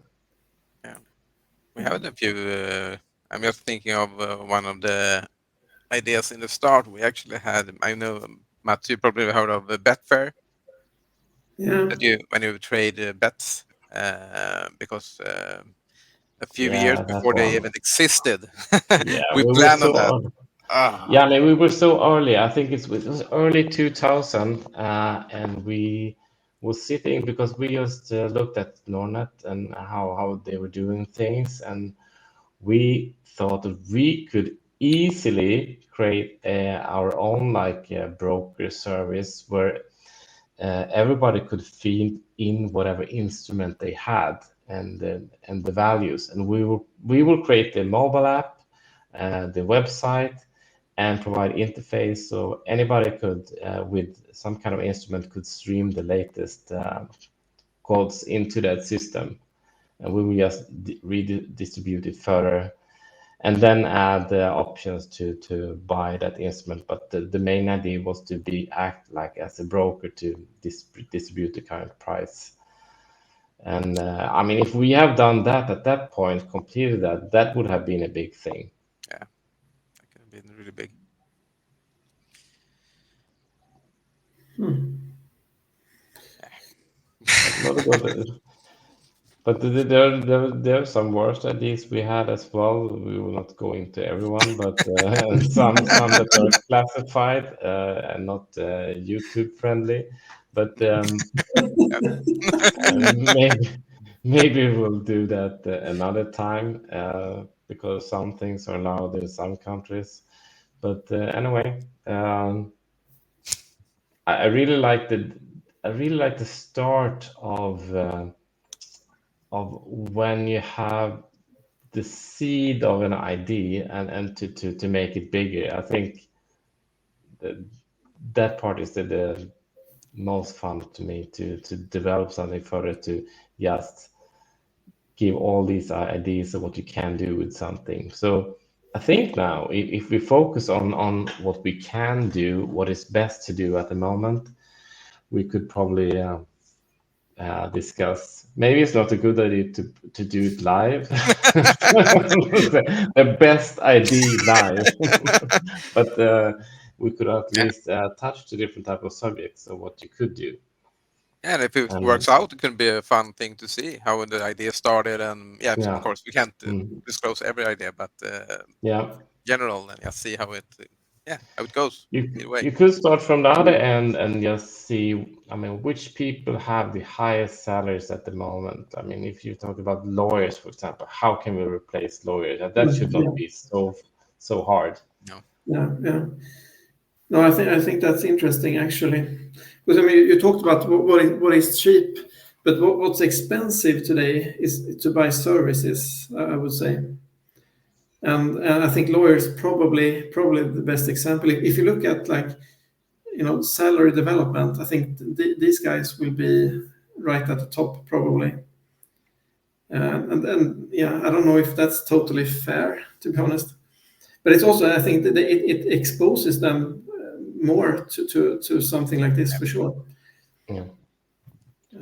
We have a few. I'm just thinking of one of the ideas in the start. We actually had. I know, Mats, you probably heard of Betfair. Yeah. That when you trade bets, because a few Yeah, years that before they one. even existed, Yeah, we we were planned on so that. early. Yeah, I mean, we were so early. I think it was early 2000, and we were sitting because we just looked at Nordnet and how they were doing things, and we thought that we could easily create our own broker service where everybody could feed in whatever instrument they had and the values, and we will create the mobile app, the website, and provide interface so anybody could with some kind of instrument could stream the latest codes into that system, and we will just redistribute it further and then add the options to buy that instrument. But the main idea was to act like as a broker to distribute the current price. And I mean, if we have done that at that point, completed that would have been a big thing. Yeah, that could have been really big. Not about it. But there are some worse ideas we had as well. We will not go into everyone, but some that are classified and not YouTube friendly. But maybe we'll do that another time because some things are allowed in some countries. But anyway, I really like the start of when you have the seed of an idea and to make it bigger. I think that part is the most fun to me to develop something further, to just give all these ideas of what you can do with something. So I think now if we focus on what we can do, what is best to do at the moment, we could probably discuss. Maybe it's not a good idea to do it live. the best idea live, but we could at least touch the different type of subjects of what you could do. And if it works out, it can be a fun thing to see how the idea started. And yeah, of course, we can't disclose every idea, but general, and just see how it goes. You could start from the other end and just see, I mean, which people have the highest salaries at the moment. I mean, if you talk about lawyers, for example, how can we replace lawyers? That should not be so hard. Yeah. No, I think that's interesting actually, because I mean you talked about what is cheap, but what's expensive today is to buy services. I would say, and I think lawyers probably the best example. If you look at salary development, I think these guys will be right at the top probably. And then I don't know if that's totally fair, to be honest, but it's also, I think that it exposes them more to something like this for sure. Yeah.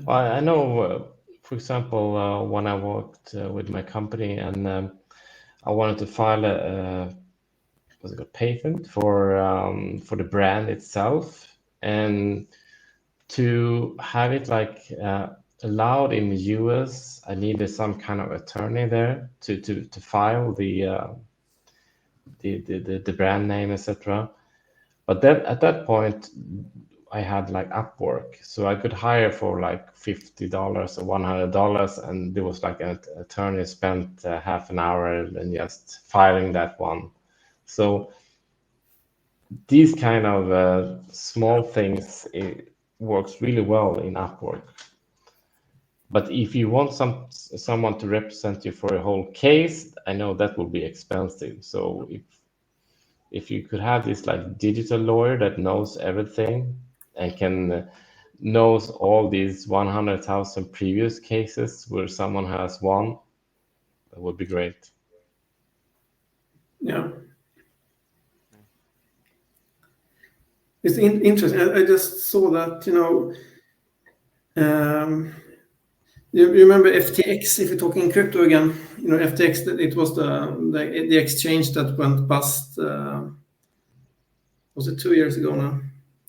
Well, I know, for example, when I worked with my company and I wanted to file a patent for the brand itself, and to have it allowed in the US, I needed some kind of attorney there to file the brand name, etc. But then at that point, I had like Upwork, so I could hire for like $50 or $100, and there was like an attorney spent half an hour and just filing that one. So these kind of small things, it works really well in Upwork. But if you want someone to represent you for a whole case, I know that will be expensive. So if you could have this like digital lawyer that knows everything and can knows all these 100,000 previous cases where someone has won, that would be great. Yeah. It's interesting. I just saw that, you remember FTX, if you're talking crypto again, FTX, it was the exchange that went bust, was it 2 years ago now?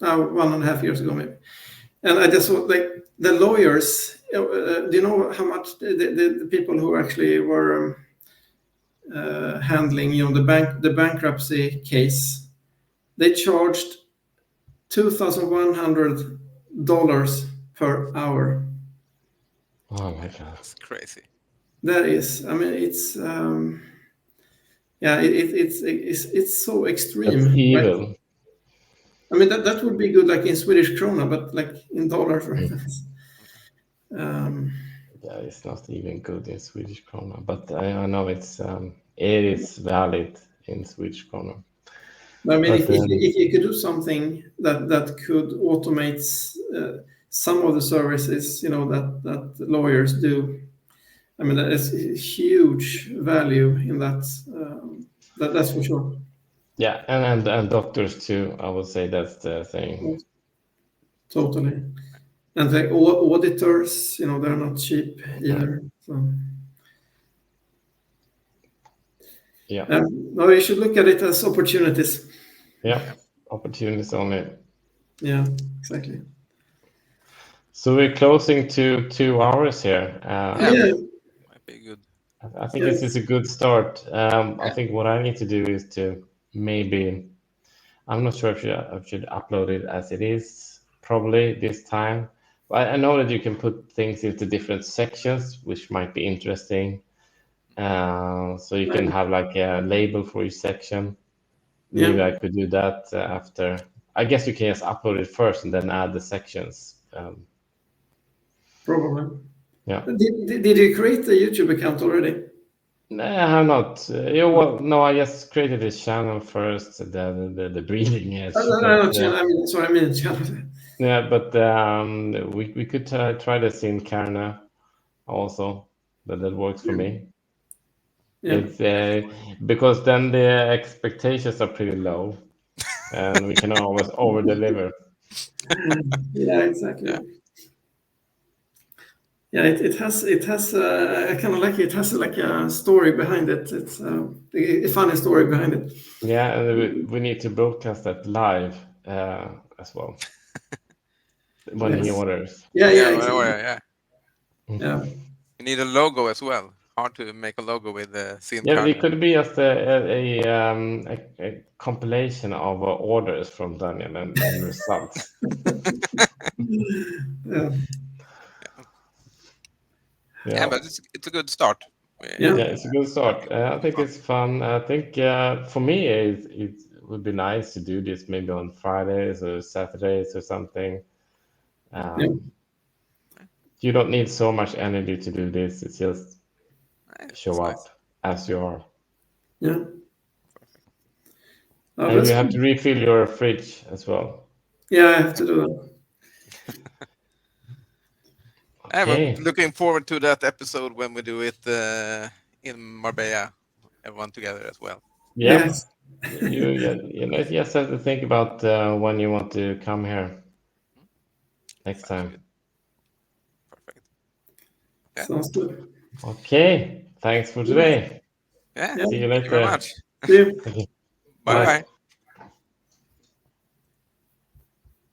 1.5 years ago, maybe. And I just saw like the lawyers, do you know how much the people who actually were handling, the bankruptcy case, they charged $2,100 per hour. Oh my God. That's crazy. That is, I mean, it's it's so extreme. That's right? evil. I mean, that would be good, like in Swedish krona, but like in dollar, for instance. Yeah, it's not even good in Swedish krona, but I know it is valid in Swedish krona. I mean, But, if you could do something that could automate some of the services, that lawyers do, I mean, that is huge value in that. That's for sure. yeah, and doctors too. I would say that's the thing. Totally. And the auditors, they're not cheap either. So. Yeah. No, you should look at it as opportunities. Yeah, opportunities only. Yeah, exactly. So we're closing to 2 hours here. Yeah. Might be good. I think this is a good start. I think what I need to do is to maybe, I'm not sure if I should upload it as it is, probably this time. But I know that you can put things into different sections, which might be interesting. So you can have like a label for each section. Maybe Yeah. I could do that after. I guess you can just upload it first and then add the sections. Probably. Yeah. Did you create a YouTube account already? No, I have not. No, I just created this channel first, the breathing edge. I mean channel. Yeah, but we could try this in Kärna also. That works for me. Yeah. It's because then the expectations are pretty low, and we can always over deliver. Yeah, exactly. Yeah, it has I kind of like it. It has like a story behind it. It's a funny story behind it. Yeah, and we need to broadcast that live as well when he Yes. orders. Yeah, Yeah. exactly. Yeah. You need a logo as well. Hard to make a logo with Sin Yeah, Carne. it could be just a compilation of orders from Daniel and results. Yeah. Yeah, but it's a good start. Yeah. Yeah, it's a good start. I think it's fun. I think for me, it would be nice to do this maybe on Fridays or Saturdays or something. You don't need so much energy to do this. It's just show up as you are. Yeah. And you have to refill your fridge as well. Yeah, I have to do that. Okay. I'm looking forward to that episode when we do it in Marbella, everyone together as well. Yeah. Yes. You just have to think about when you want to come here next time. Good. Perfect. Yeah. Sounds good. Okay. Thanks for today. Yeah. Yeah. See you Thank you very later. much. See you. Okay. Bye.